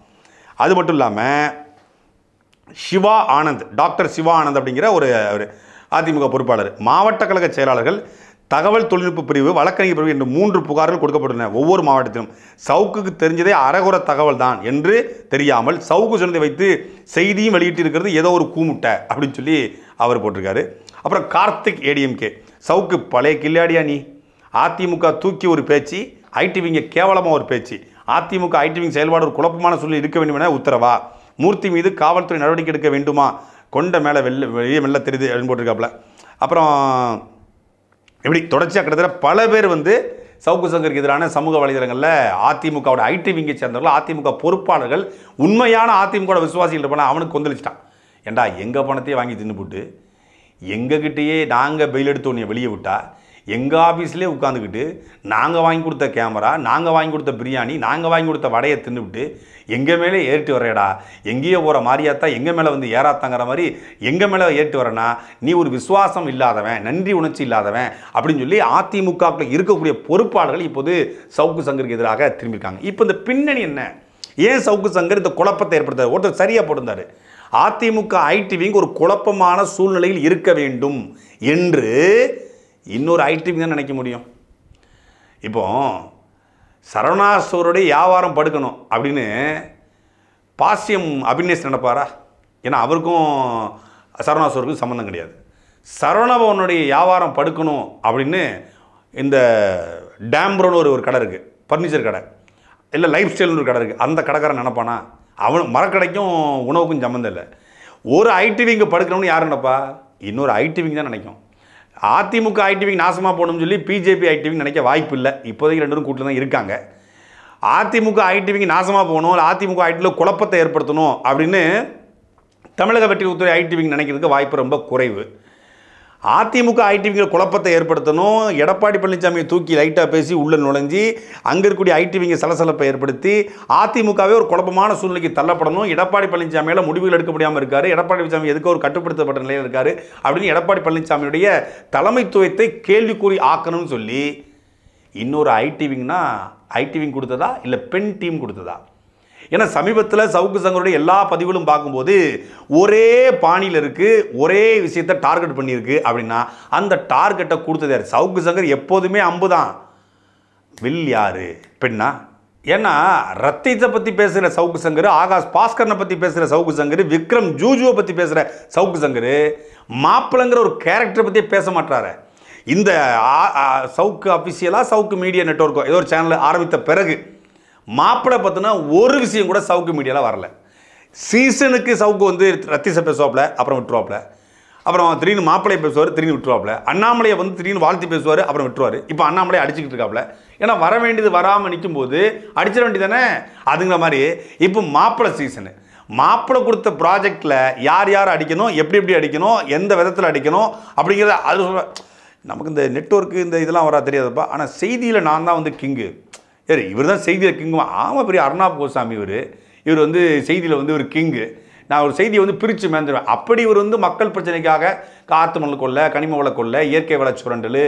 அது மட்டும் இல்லாமல் சிவா ஆனந்த், டாக்டர் சிவா ஆனந்த் அப்படிங்கிற ஒரு அதிமுக பொறுப்பாளர், மாவட்ட கழக செயலாளர்கள், தகவல் தொழில்நுட்ப பிரிவு, வழக்கறிஞர் பிரிவு என்று 3 புகார்கள் கொடுக்கப்பட்டுள்ளன. ஒவ்வொரு மாவட்டத்திலும் சவுக்குக்கு தெரிஞ்சதே அறகுற தகவல் தான் என்று தெரியாமல் சவுக்கு சொன்னதை வைத்து செய்தியும் வெளியிட்டு இருக்கிறது ஏதோ ஒரு கூமுட்டை அப்படின்னு சொல்லி அவர் போட்டிருக்காரு. அப்புறம் கார்த்திக் ஏடிஎம்கே, சவுக்கு பழைய கில்லாடியா நீ, அதிமுக தூக்கி ஒரு பேச்சு, ஐடி விங்க கேவலமாக ஒரு பேச்சு, அதிமுக ஐடி விங் செயல்பாடு ஒரு குழப்பமான சூழல் இருக்க வேண்டும் என உத்தரவா, மூர்த்தி மீது காவல்துறை நடவடிக்கை எடுக்க வேண்டுமா, கொண்ட மேலே வெளியே மெல்ல தெரியுது அப்படின்னு போட்டிருக்காப்புல. அப்புறம் இப்படி தொடர்ச்சியாக கிட்டத்தட்ட பல பேர் வந்து சவுக்கு சங்கருக்கு எதிரான சமூக வலைதளங்களில் அதிமுகவோட ஐடி விங்கை சேர்ந்தவர்கள், அதிமுக பொறுப்பாளர்கள், உண்மையான அதிமுக விசுவாசிகள் இருப்பாங்க, அவனுக்கு கொந்தளிச்சிட்டான். ஏண்டா எங்கள் பணத்தையே வாங்கி தின்னுபுட்டு எங்ககிட்டயே நாங்கள் பெயில் எடுத்து உன்னை வெளியே விட்டா, எங்கள் ஆஃபீஸ்லேயே உட்காந்துக்கிட்டு நாங்கள் வாங்கி கொடுத்த கேமரா, நாங்கள் வாங்கி கொடுத்த பிரியாணி, நாங்கள் வாங்கி கொடுத்த வடையை தின்னுவிட்டு எங்கள் மேலே ஏறிட்டு வர்றேடா, எங்கேயோ போகிற மாதிரியாத்தா எங்கள் மேலே வந்து ஏறாத்தாங்கிற மாதிரி எங்கள் மேலே ஏறிட்டு வரேன்னா நீ ஒரு விசுவாசம் இல்லாதவன், நன்றி உணர்ச்சி இல்லாதவன் அப்படின்னு சொல்லி அதிமுகவில் இருக்கக்கூடிய பொறுப்பாளர்கள் இப்போது சவுக்கு சங்கருக்கு எதிராக திரும்பியிருக்காங்க. இப்போ இந்த பின்னணி என்ன? ஏன் சவுக்கு சங்கர் இந்த குழப்பத்தை ஏற்படுத்தார்? ஒருத்தர் சரியாக போட்டிருந்தார், அதிமுக ஐடி விங் ஒரு குழப்பமான சூழ்நிலையில் இருக்க வேண்டும் என்று இன்னொரு ஐடி விங் தான் நினைக்க முடியும். இப்போ சரவணாஸ்வருடைய வியாபாரம் படுக்கணும் அப்படின்னு பாசியம் அபிநேஷ் நினைப்பாரா? ஏன்னா அவருக்கும் சரவணாஸ்வருக்கும் சம்மந்தம் கிடையாது. சரவணபவனுடைய வியாபாரம் படுக்கணும் அப்படின்னு இந்த டேம்ப்ரோன்னு ஒரு கடை இருக்குது, ஃபர்னிச்சர் கடை, இல்லை லைஃப் ஸ்டைல்னு ஒரு கடை இருக்குது, அந்த கடைக்காரன் நினைப்பானா? அவன் மரக்கடைக்கும் உணவுக்கும் சம்மந்தம் இல்லை. ஒரு ஐடி விங்கு படுக்கணும்னு யார் நினைப்பா? இன்னொரு ஐடி விங் தான் நினைக்கும். அதிமுக ஐடி விங் நாசமாக போகணும்னு சொல்லி பிஜேபி ஐடி விங் நினைக்க வாய்ப்பு இல்லை. இப்போதைக்கு ரெண்டு பேரும் கூட்டில் தான் இருக்காங்க. அதிமுக ஐடி விங் நாசமாக போகணும், இல்லை அதிமுக ஐடியில் குழப்பத்தை ஏற்படுத்தணும் அப்படின்னு தமிழக வெற்றி கழகத்துறை ஐடி விங் நினைக்கிறதுக்கு வாய்ப்பு ரொம்ப குறைவு. அதிமுக ஐடி விங்கில் குழப்பத்தை ஏற்படுத்தணும், எடப்பாடி பழனிசாமியை தூக்கி லைட்டாக பேசி உள்ளே நுழைஞ்சி அங்கே இருக்கக்கூடிய ஐடி விங்கை சலசலப்பை ஏற்படுத்தி அதிமுகவே ஒரு குழப்பமான சூழ்நிலைக்கு தள்ளப்படணும். எடப்பாடி பழனிசாமியால் முடிவுகள் எடுக்க முடியாமல் இருக்கார், எடப்பாடி பழனிசாமி எதுக்கு ஒரு கட்டுப்படுத்தப்பட்ட நிலையில் இருக்கார் அப்படின்னு எடப்பாடி பழனிசாமியுடைய தலைமைத்துவத்தை கேள்விக்குறி ஆக்கணும்னு சொல்லி இன்னொரு ஐடி விங்னா ஐடி விங் கொடுத்ததா இல்லை பெண் டீம் கொடுத்ததா? ஏன்னா சமீபத்தில் சவுக்கு சங்கருடைய எல்லா பதிவுகளும் பார்க்கும்போது ஒரே பாணியில் இருக்குது, ஒரே விஷயத்தை டார்கெட் பண்ணியிருக்கு. அப்படின்னா அந்த டார்கெட்டை கொடுத்தது யார்? சவுக்கு சங்கர் எப்போதுமே அம்பு தான். வில் யாரு? பெண்ணா? ஏன்னா ரத்தியத்தை பற்றி பேசுகிற சவுக்கு சங்கர், ஆகாஷ் பாஸ்கரனை பற்றி பேசுகிற சவுக்கு சங்கர், விக்ரம் ஜூஜுவை பற்றி பேசுகிற சவுக்கு சங்கர் மாப்பிள்ளைங்கிற ஒரு கேரக்டரை பற்றியே பேச மாட்டாரு. இந்த சவுக்கு அஃபிஷியலாக சவுக்கு மீடியா நெட்வொர்க்கோ ஏதோ ஒரு சேனல் ஆரம்பித்த பிறகு மாப்பிள்ளை பார்த்தினா ஒரு விஷயம் கூட சவுக்கு மீடியாவில் வரல. சீசனுக்கு சவுக்கு வந்து ரத்திசை பேசுவாப்பில், அப்புறம் விட்டுருவாப்பில், அப்புறம் திடீர்னு மாப்பிள்ளையை பேசுவார், திடீர்னு விட்டுருவாப்பில், அண்ணாமலையை வந்து திடீர்னு வாழ்த்தி பேசுவார், அப்புறம் விட்டுருவார். இப்போ அண்ணாமலையை அடிச்சுக்கிட்டு இருக்காப்புல. ஏன்னா வர வேண்டியது வராமல் நிற்கும் போது அடிச்சிட வேண்டியதானே அதுங்கிற மாதிரி. இப்போ மாப்பிள்ளை சீசனு, மாப்பிள்ளை கொடுத்த ப்ராஜெக்டில் யார் யார் அடிக்கணும், எப்படி எப்படி அடிக்கணும், எந்த விதத்தில் அடிக்கணும் அப்படிங்கிறத அது சொல்ல. நமக்கு இந்த நெட்வொர்க்கு இந்த இதெல்லாம் வரா தெரியாதுப்பா. ஆனால் செய்தியில் நான் தான் வந்து கிங்கு. சரி, இவர் தான் செய்தியில் கிங்கு. ஆமாம், பெரிய அர்ணாப் கோசாமி இவர் வந்து செய்தியில் வந்து ஒரு கிங்கு. நான் ஒரு செய்தியை வந்து பிரித்து மேந்துடுவேன். அப்படி இவர் வந்து மக்கள் பிரச்சனைக்காக காற்று மணல் கொள்ளை, கனிம வள கொள்ளை, இயற்கை வள சுரண்டல்,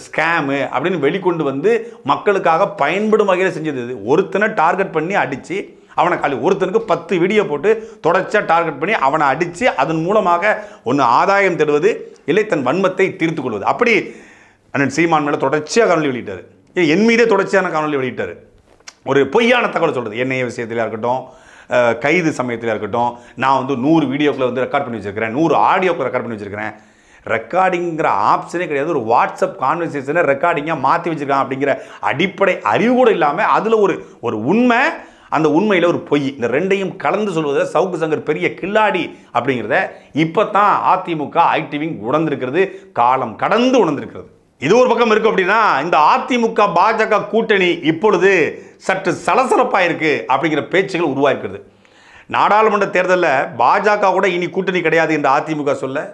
ஸ்கேமு அப்படின்னு வெளிக்கொண்டு வந்து மக்களுக்காக பயன்படும் வகையில் செஞ்சது. ஒருத்தனை டார்கெட் பண்ணி அடித்து அவனை ஒருத்தனுக்கு 10 வீடியோ போட்டு தொடர்ச்சியாக டார்கெட் பண்ணி அவனை அடித்து அதன் மூலமாக ஒன்று ஆதாயம் தருவது, இல்லை தன் வன்மத்தை தீர்த்து கொள்வது. அப்படி அண்ணன் சீமான் மேலே தொடர்ச்சியாக காணொலி வெளியிட்டார். என் மீதே தொடர்ச்சியான காணொலி வெளியிட்டார். ஒரு பொய்யான தகவல் சொல்கிறது, என்ஐஏ விஷயத்தில் இருக்கட்டும், கைது சமயத்தில் இருக்கட்டும், நான் வந்து 100 வீடியோக்களை வந்து ரெக்கார்ட் பண்ணி வச்சுருக்கிறேன், 100 ஆடியோக்களை ரெக்கார்ட் பண்ணி வச்சுருக்கிறேன். ரெக்கார்டிங்கிற ஆப்ஷனே கிடையாது. ஒரு வாட்ஸ்அப் கான்வர்சேஷனை ரெக்கார்டிங்காக மாற்றி வச்சுருக்கான் அப்படிங்கிற அடிப்படை அறிவு கூட இல்லாமல் அதில் ஒரு உண்மை, அந்த உண்மையில் ஒரு பொய், இந்த ரெண்டையும் கலந்து சொல்வதில் சவுக்கு சங்கர் பெரிய கில்லாடி அப்படிங்கிறத இப்போ தான் அதிமுக ஐடி விங் உணர்ந்திருக்கிறது, காலம் கடந்து உணர்ந்திருக்கிறது. இது ஒரு பக்கம் இருக்கும். அப்படின்னா இந்த அதிமுக பாஜக கூட்டணி இப்பொழுது சற்று சலசலப்பாக இருக்கு அப்படிங்கிற பேச்சுகள் உருவாயிருக்கிறது. நாடாளுமன்ற தேர்தலில் பாஜக கூட இனி கூட்டணி கிடையாது என்று அதிமுக சொல்ல,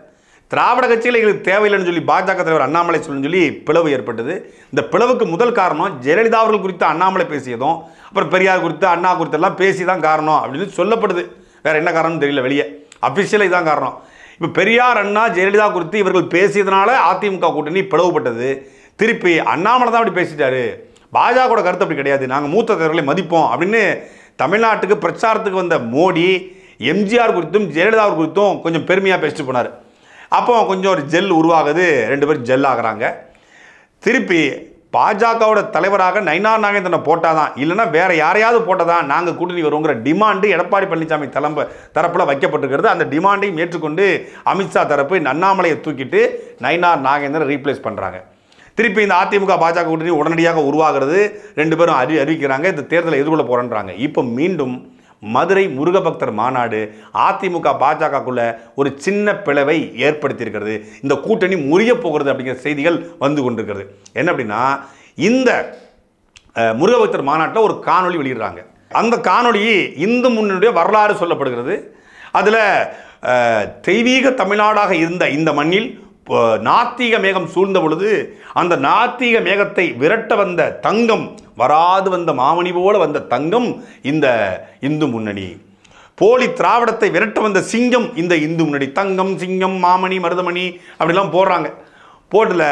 திராவிட கட்சிகள் எங்களுக்கு தேவையில்லைன்னு சொல்லி பாஜக தலைவர் அண்ணாமலை சொல்லி பிளவு ஏற்பட்டது. இந்த பிளவுக்கு முதல் காரணம் ஜெயலலிதா அவர்கள் குறித்து அண்ணாமலை பேசியதும், அப்புறம் பெரியார் குறித்து அண்ணா குறித்து எல்லாம் பேசி தான் காரணம் அப்படின்னு சொல்லப்படுது. வேற என்ன காரணம்னு தெரியல, வெளியே அபிஷியலாக இதான் காரணம். இப்போ பெரியார், அண்ணா, ஜெயலலிதா குறித்து இவர்கள் பேசியதுனால அதிமுக கூட்டணி பிளவுபட்டது. திருப்பி அண்ணாமலை தான் அப்படி பேசிட்டாரு, பாஜக கருத்து அப்படி கிடையாது, நாங்கள் மூத்த தலைவர்களை மதிப்போம் அப்படின்னு தமிழ்நாட்டுக்கு பிரச்சாரத்துக்கு வந்த மோடி எம்ஜிஆர் குறித்தும் ஜெயலலிதா குறித்தும் கொஞ்சம் பெருமையாக பேசிட்டு போனார். அப்போ கொஞ்சம் ஒரு ஜெல் உருவாகுது, ரெண்டு பேரும் ஜெல் ஆகிறாங்க. திருப்பி பாஜகவோட தலைவராக நயினார் நாகேந்திரனை போட்டால் தான், இல்லைன்னா வேற யாரையாவது போட்டால் தான் நாங்கள் கூட்டணி வருவோங்கிற டிமாண்டு எடப்பாடி பழனிசாமி தரப்பில் வைக்கப்பட்டிருக்கிறது. அந்த டிமாண்டையும் ஏற்றுக்கொண்டு அமித்ஷா தரப்பு அண்ணாமலையை தூக்கிட்டு நயினார் நாகேந்திரன் ரீப்ளேஸ் பண்ணுறாங்க. திருப்பி இந்த அதிமுக பாஜக கூட்டணி உடனடியாக உருவாகிறது. ரெண்டு பேரும் அறிவிக்கிறாங்க, இந்த தேர்தலை எதிர்கொள்ள போகிறேன்றாங்க. இப்போ மீண்டும் மதுரை முருகபக்தர் மாநாடு அதிமுக பாஜகக்குள்ள ஒரு சின்ன பிளவை ஏற்படுத்தியிருக்கிறது. இந்த கூட்டணி முறிய போகிறது அப்படிங்கிற செய்திகள் வந்து கொண்டிருக்கிறது. என்ன அப்படின்னா, இந்த முருகபக்தர் மாநாட்டில் ஒரு காணொளி வெளியிடுறாங்க. அந்த காணொளி இந்து முன்னணியுடைய வரலாறு சொல்லப்படுகிறது. அதில் தெய்வீக தமிழ்நாடாக இருந்த இந்த மண்ணில் நாத்திக மேகம் சூழ்ந்த பொழுது அந்த நாத்திக மேகத்தை விரட்ட வந்த தங்கம், வராது வந்த மாமணி போல வந்த தங்கம் இந்த இந்து முன்னணி. போலி திராவிடத்தை விரட்ட வந்த சிங்கம் இந்த இந்து முன்னணி. தங்கம், சிங்கம், மாமணி, மருதமணி அப்படிலாம் போடுறாங்க. போட்டில்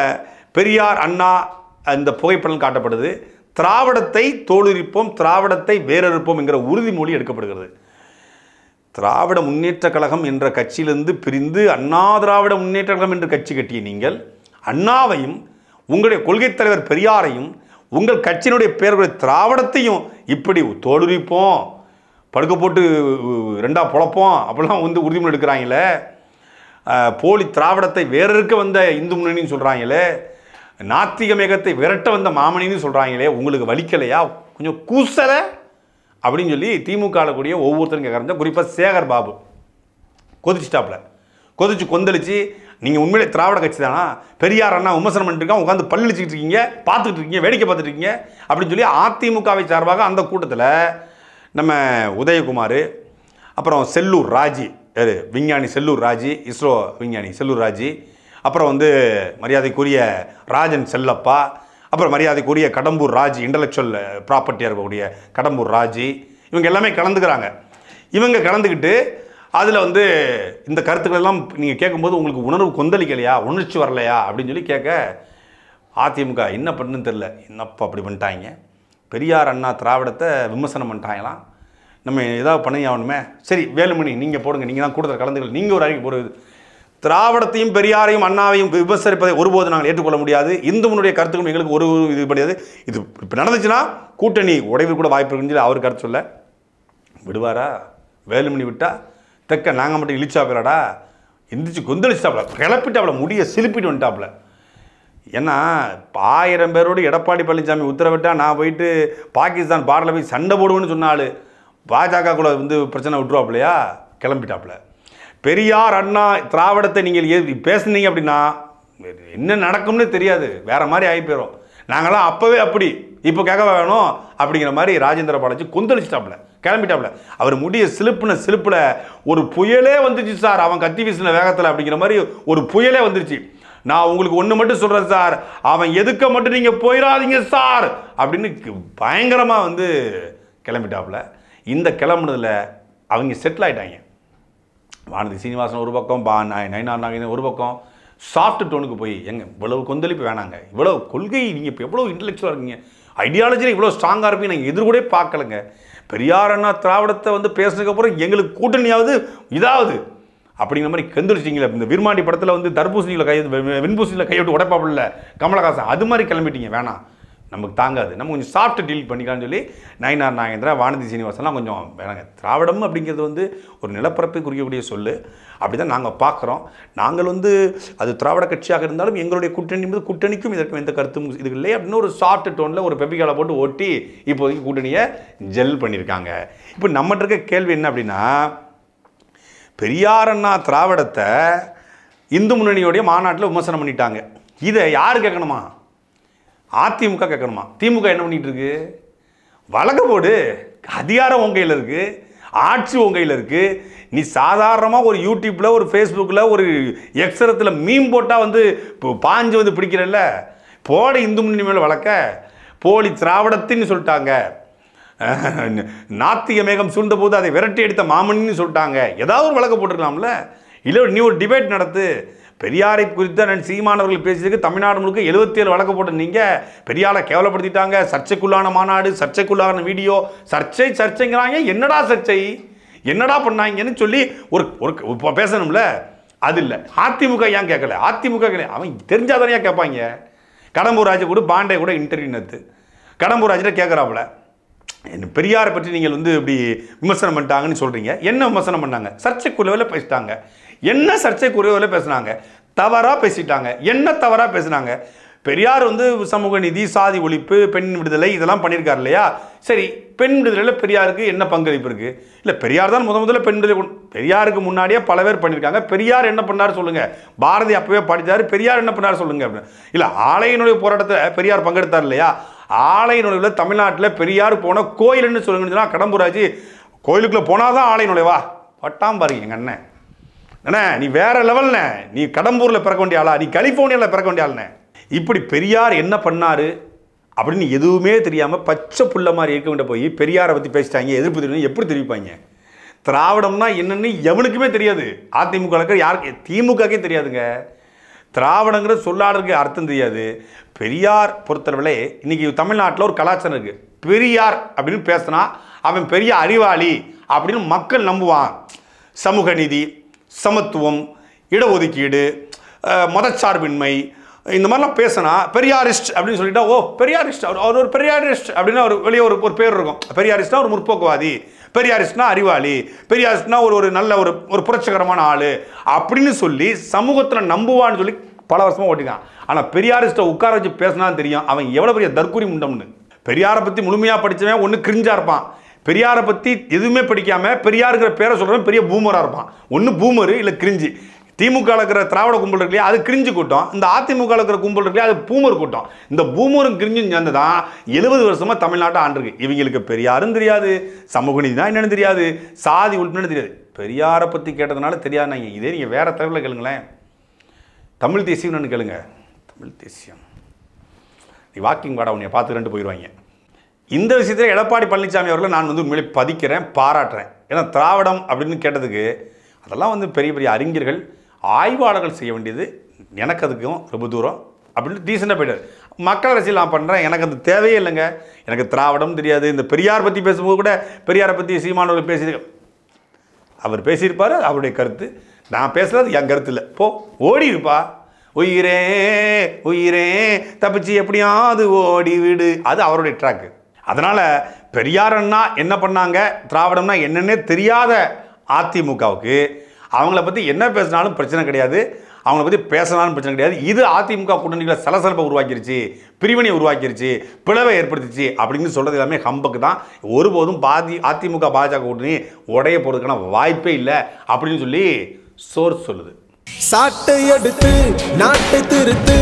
பெரியார், அண்ணா இந்த புகைப்படம் காட்டப்படுது. திராவிடத்தை தோலுரிப்போம், திராவிடத்தை வேறறுப்போம் என்கிற உறுதிமொழி எடுக்கப்படுகிறது. திராவிட முன்னேற்ற கழகம் என்ற கட்சியிலிருந்து பிரிந்து அண்ணா திராவிட முன்னேற்ற கழகம் என்று கட்சி கட்டிய நீங்கள் அண்ணாவையும் உங்களுடைய கொள்கைத் தலைவர் பெரியாரையும் உங்கள் கட்சியினுடைய பேர்களுடைய திராவிடத்தையும் இப்படி தோலுரிப்போம், படுக்க போட்டு ரெண்டா பொழப்போம் அப்படிலாம் வந்து உறுதிமொழி எடுக்கிறாங்களே. போலி திராவிடத்தை வேறறுக்க வந்த இந்து முன்னணின்னு சொல்கிறாங்களே, நாத்திக மேகத்தை விரட்ட வந்த மாமணின்னு சொல்கிறாங்களே, உங்களுக்கு வலிக்கலையா, கொஞ்சம் கூசலை அப்படின்னு சொல்லி திமுகவில் கூடிய ஒவ்வொருத்தரும் கேட்குறாங்க. குறிப்பாக சேகர் பாபு கொதிச்சு கொந்தளிச்சு, நீங்கள் உண்மையிலே திராவிட கட்சி தானா, பெரியார் அண்ணா விமர்சனம் பண்ணிட்டு உட்காந்து பல்லிச்சிக்கிட்டு இருக்கீங்க, பார்த்துக்கிட்டு இருக்கீங்க, வேடிக்கை பார்த்துட்டு இருக்கீங்க அப்படின்னு சொல்லி அதிமுகவை சார்பாக அந்த கூட்டத்தில் நம்ம உதயகுமார், அப்புறம் செல்லூர் ராஜி, விஞ்ஞானி செல்லூர் ராஜி, இஸ்ரோ விஞ்ஞானி செல்லூர் ராஜி, அப்புறம் வந்து மரியாதைக்குரிய ராஜன் செல்லப்பா, அப்புறம் மரியாதைக்குரிய கடம்பூர் ராஜி, இன்டலெக்சுவல் ப்ராப்பர்ட்டியாக இருக்கக்கூடிய கடம்பூர் ராஜி, இவங்க எல்லாமே கலந்துக்கிறாங்க. இவங்க கலந்துக்கிட்டு அதில் வந்து இந்த கருத்துக்கள் எல்லாம் நீங்கள் கேட்கும்போது உங்களுக்கு உணர்வு கொந்தளிக்கலையா, உணர்ச்சி வரலையா அப்படின்னு சொல்லி கேட்க, அதிமுக என்ன பண்ணுன்னு தெரில, என்னப்பா அப்படி பண்ணிட்டாங்க, பெரியார் அண்ணா திராவிடத்தை விமர்சனம் பண்ணிட்டாங்களாம், நம்ம ஏதாவது பண்ணி ஆகணுமே, சரி வேலுமணி நீங்கள் போடுங்க, நீங்கள் தான் கூட்டத்தில் கலந்துக்கல, நீங்கள் ஒரு அறிக்கை போடுறது, திராவிடத்தையும் பெரியாரையும் அண்ணாவையும் விமர்சிப்பதை ஒருபோது நாங்கள் ஏற்றுக்கொள்ள முடியாது, இந்து முன்னுடைய கருத்துக்கள் எங்களுக்கு ஒரு இது கிடையாது, இது இப்போ நடந்துச்சுன்னா கூட்டணி உடைவு கூட வாய்ப்பு இருக்குன்னு சொல்லி அவர் கருத்து சொல்ல விடுவாரா? வேலுமணி விட்டா தெக்க நாங்கள் மட்டும் இழிச்சா போயிடாடா, எந்திரிச்சு கொந்தளிச்சாப்புல, கிளப்பிட்டாப்புல, முடிய சிலுப்பிட்டு வந்துட்டாப்புல. ஏன்னா 1000 பேரோடு எடப்பாடி பழனிசாமி உத்தரவிட்டா நான் போயிட்டு பாகிஸ்தான் பார்டரில் போய் சண்டை போடுவேன்னு சொன்னாள், பாஜக கூட வந்து பிரச்சனை விட்டுருவாப்புலையா, கிளம்பிட்டாப்புல. பெரியார் அண்ணா திராவிடத்தை நீங்கள் பேசுனீங்க அப்படின்னா என்ன நடக்கும்னு தெரியாது, வேற மாதிரி ஆகி போயிடும், நாங்களாம் அப்போவே அப்படி இப்போ கேட்க வேணும் அப்படிங்கிற மாதிரி ராஜேந்திர பாலாஜி கொந்தளிச்சிட்டாப்புல, கிளம்பிட்டாப்புல. அவர் முடிய சிலுப்பில் ஒரு புயலே வந்துச்சு சார், அவன் கத்தி வீசின வேகத்தில் அப்படிங்கிற மாதிரி ஒரு புயலே வந்துருச்சு. நான் உங்களுக்கு ஒன்று மட்டும் சொல்கிறேன் சார், அவன் எதுக்க மட்டும் நீங்கள் போயிடாதீங்க சார் அப்படின்னு பயங்கரமாக வந்து கிளம்பிட்டாப்புல. இந்த கிளம்புனதில் அவங்க செட்டில் ஆகிட்டாங்க. வானதி சீனிவாசன் ஒரு பக்கம், நயினார் நாகேந்திரன் ஒரு பக்கம், சாஃப்ட் டோனுக்கு போய் எங்க இவ்வளவு கொந்தளிப்பு வேணாங்க, இவ்வளோ கொள்கை நீங்கள் இப்போ எவ்வளோ இன்டெலெக்சுவலாக இருக்கீங்க, ஐடியாலஜியில் இவ்வளோ ஸ்ட்ராங்காக இருப்பீங்க, நாங்கள் எதிர்கூட பார்க்கலங்க, பெரியார் அண்ணா திராவிடத்தை வந்து பேசுனதுக்கப்புறம் எங்களுக்கு கூட்டணியாவது இதாவது அப்படிங்கிற மாதிரி கெந்தளிச்சிங்களே. இந்த விருமாண்டி படத்தில் வந்து தர்பூசணியில் வெண்பூசணியில் கைவிட்டு உடைப்பாப்புல கமலஹாசன், அது மாதிரி கிளம்பிட்டீங்க, வேணாம் நமக்கு தாங்காது, நம்ம கொஞ்சம் சாஃப்ட் டீல் பண்ணிக்கலாம்னு சொல்லி நயினார் நாகேந்திரா, வானதி சீனிவாசன்லாம் கொஞ்சம் வேணாங்க. திராவிடம் அப்படிங்கிறது வந்து ஒரு நிலப்பரப்பை குறிக்கக்கூடிய சொல்லு, அப்படி தான் நாங்கள் பார்க்குறோம். நாங்கள் வந்து அது திராவிட கட்சியாக இருந்தாலும் எங்களுடைய கூட்டணி என்பது கூட்டணிக்கும் இதற்கும் எந்த கருத்தும் இது இல்லை அப்படின்னு ஒரு சாஃப்ட் டோனில் ஒரு பெப்பிகாலை போட்டு ஓட்டி இப்போதைக்கு கூட்டணியை ஜெல் பண்ணியிருக்காங்க. இப்போ நம்மகிட்ட இருக்க கேள்வி என்ன அப்படின்னா, பெரியார் அண்ணா திராவிடத்தை இந்து முன்னணியோடைய மாநாட்டில் விமர்சனம் பண்ணிட்டாங்க, இதை யார் கேட்கணுமா? அதிமுக கேட்கணுமா? திமுக என்ன பண்ணிட்டு இருக்கு? வழக்கு போடு, அதிகாரம் உன் கையில் இருக்கு, ஆட்சி உன் கையில் இருக்கு. நீ சாதாரணமாக ஒரு யூடியூப்பில், ஒரு ஃபேஸ்புக்கில், ஒரு எக்ஸரத்தில் மீம் போட்டால் வந்து பாஞ்சு வந்து பிடிக்கிறல்ல, போட இந்து முன்னணி மேலே வழக்க. போலி திராவிடத்தின்னு சொல்லிட்டாங்க, நாத்திக மேகம் சூழ்ந்த போது அதை விரட்டி எடுத்த மாமணின்னு சொல்லிட்டாங்க, ஏதாவது ஒரு வழக்கு போட்டுருக்கலாம்ல. இல்லை நீ ஒரு டிபேட் நடத்து. பெரியாரை குறித்த நான் சீமானவர்கள் பேசியதுக்கு தமிழ்நாடு முழுக்க 77 வழக்கு போட்டு நீங்கள் பெரியாரை கேவலப்படுத்திட்டாங்க, சர்ச்சைக்குள்ளான மாநாடு, சர்ச்சைக்குள்ளான வீடியோ, சர்ச்சைங்கிறாங்க. என்னடா சர்ச்சை, என்னடா பண்ணாங்கன்னு சொல்லி ஒரு பேசணும்ல, அது இல்லை. அதிமுக ஏன் கேட்கல? அதிமுக அவன் தெரிஞ்சாதானே கேட்பாங்க. கடம்பூர் ராஜு கூட பாண்டே கூட இன்டர்வியூ நடத்து, கடம்பூர் ராஜிட்ட கேட்குறாப்புல, பெரியாரை பற்றி நீங்கள் வந்து இப்படி விமர்சனம் பண்ணிட்டாங்கன்னு சொல்கிறீங்க, என்ன விமர்சனம் பண்ணாங்க? சர்ச்சைக்குரியவில் பேசிட்டாங்க. என்ன சர்ச்சைக்குரியவில் பேசுனாங்க? தவறாக பேசிட்டாங்க. என்ன தவறாக பேசுனாங்க? பெரியார் வந்து சமூக நீதி, சாதி ஒழிப்பு, பெண் விடுதலை இதெல்லாம் பண்ணியிருக்காரு இல்லையா? சரி, பெண் விடுதலையில் பெரியாருக்கு என்ன பங்களிப்பு இருக்குது? இல்லை, பெரியார் தான் முதல்ல பெண் விடுதலை. பெரியாருக்கு முன்னாடியே பல பேர் பண்ணியிருக்காங்க. பெரியார் என்ன பண்ணார் சொல்லுங்கள். பாரதி அப்பவே படித்தார். பெரியார் என்ன பண்ணார் சொல்லுங்கள் அப்படின்னு. இல்லை, ஆலய நுழைவு போராட்டத்தில் பெரியார் பங்கெடுத்தார் இல்லையா? ஆலய நுழைவில் தமிழ்நாட்டில் பெரியார் போன கோயில்னு சொல்லுங்கன்னா கடம்பூராஜி கோயிலுக்குள்ளே போனால் தான் ஆலய நுழைவா? பட்டாம் பாருங்க எங்கள் அண்ணன். அண்ணே, நீ வேற லெவல்ண்ணே. நீ கடம்பூரில் பிறக்க வேண்டிய ஆளா? நீ கலிஃபோர்னியாவில் பிறக்க வேண்டிய ஆளுண்ணே. இப்படி பெரியார் என்ன பண்ணாரு அப்படின்னு எதுவுமே தெரியாமல் பச்சை புள்ள மாதிரி இருக்க வேண்டிய போய் பெரியாரை பற்றி பேசிட்டாங்க. எதிர்ப்பு தெரியும். எப்படி தெரிவிப்பாங்க? திராவிடம்னா என்னன்னு எவனுக்குமே தெரியாது. அதிமுக யாருக்கு, திமுகக்கே தெரியாதுங்க. திராவிடங்கிற சொல்லாடலுக்கு அர்த்தம் தெரியாது. பெரியார் பொறுத்தளவில் இன்னைக்கு தமிழ்நாட்டில் ஒரு கலாச்சாரம் இருக்குது. பெரியார் அப்படின்னு பேசினா அவன் பெரிய அறிவாளி அப்படின்னு மக்கள் நம்புவான். சமூக நீதி, சமத்துவம், இடஒதுக்கீடு, மதச்சார்பின்மை இந்த மாதிரிலாம் பேசினா பெரியாரிஸ்ட் அப்படின்னு சொல்லிட்டா, ஓ பெரியாரிஸ்ட், அவர் ஒரு பெரியாரிஸ்ட் அப்படின்னு ஒரு வெளியே ஒரு பேர் இருக்கும். பெரியாரிஸ்ட்னா ஒரு முற்போக்குவாதி, பெரியாரிஸ்ட்னா அறிவாளி, பெரியாரிஸ்ட்னா ஒரு நல்ல ஒரு புரட்சிகரமான ஆள் அப்படின்னு சொல்லி சமூகத்தில் நம்புவான்னு சொல்லி பல வருஷமாக ஓட்டிக்கான். ஆனால் பெரியாரிஸ்ட்டை உட்கார வச்சு பேசினா தெரியும் அவன் எவ்வளோ பெரிய தற்கூரி முண்டம்னு. பெரியாரை பற்றி முழுமையாக படித்தவன் ஒன்று கிரிஞ்சாக இருப்பான். பெரியாரை பற்றி எதுவுமே படிக்காமல் பெரியாருங்கிற பேரை சொல்கிறவன் பெரிய பூமராக இருப்பான். ஒன்று பூமரு இல்லை கிரிஞ்சு. திமுக இருக்கிற திராவிட கும்பல் இருக்கு இல்லையா, அது கிரிஞ்சு கூட்டம். இந்த அதிமுக இருக்கிற கும்பல் இருக்கு இல்லையா, அது பூமர் கூட்டம். இந்த பூமரும் கிரிஞ்சும் சேர்ந்து தான் 70 வருஷமா தமிழ்நாட்டை ஆண்டிருக்கு. இவங்களுக்கு பெரியாரும் தெரியாது, சமூக நீதி தான் என்னன்னு தெரியாது, சாதி ஒழிப்புன்னு தெரியாது. பெரியாரை பற்றி கேட்டதுனால தெரியாது. நீங்கள் இதே நீங்கள் வேற தகவலை கேளுங்களேன். தமிழ் தேசியம்னு கேளுங்க. தமிழ் தேசியம் நீ வாக்கிங் பாட உன்னை பார்த்து 2 போயிடுவாங்க. இந்த விஷயத்தில் எடப்பாடி பழனிசாமி அவர்களை நான் உண்மையிலே பதிக்கிறேன், பாராட்டுறேன். ஏன்னா திராவிடம் அப்படின்னு கேட்டதுக்கு அதெல்லாம் பெரிய பெரிய அறிஞர்கள், ஆய்வாளர்கள் செய்ய வேண்டியது. எனக்கு அதுக்கும் ரொம்ப தூரம் அப்படின்னு டீசெண்டாக போயிட்டார். மக்கள் அரசியல் நான் பண்ணுறேன், எனக்கு அது தேவையே இல்லைங்க. எனக்கு திராவிடம் தெரியாது. இந்த பெரியார் பற்றி பேசும்போது கூட பெரியாரை பற்றி சீமானவர்கள் பேசி அவர் பேசியிருப்பார், அவருடைய கருத்து. நான் பேசுகிறது என் கருத்து இல்லை. போ ஓடி இருப்பா. உயிரே உயிரே தப்பிச்சு எப்படியாவது ஓடி விடு, அது அவருடைய ட்ராக்கு. அதனால் பெரியாரன்னா என்ன பண்ணாங்க, திராவிடம்னா என்னன்னே தெரியாத அதிமுகவுக்கு அவங்கள பற்றி என்ன பேசினாலும் பிரச்சனை கிடையாது, அவங்கள பற்றி பேசினாலும் பிரச்சனை கிடையாது. இது அதிமுக கூட்டணிகளை சலசலப்பை உருவாக்கிருச்சு, பிரிவினை உருவாக்கிருச்சு, பிளவை ஏற்படுத்திச்சு அப்படின்னு சொல்கிறது எல்லாமே ஹம்பக்கு தான். ஒருபோதும் அதிமுக பாஜக கூட்டணி உடைய போகிறதுக்கான வாய்ப்பே இல்லை அப்படின்னு சொல்லி சோர்ஸ் சொல்லுது. சாட்டை எடுத்து நாட்டை திருத்து.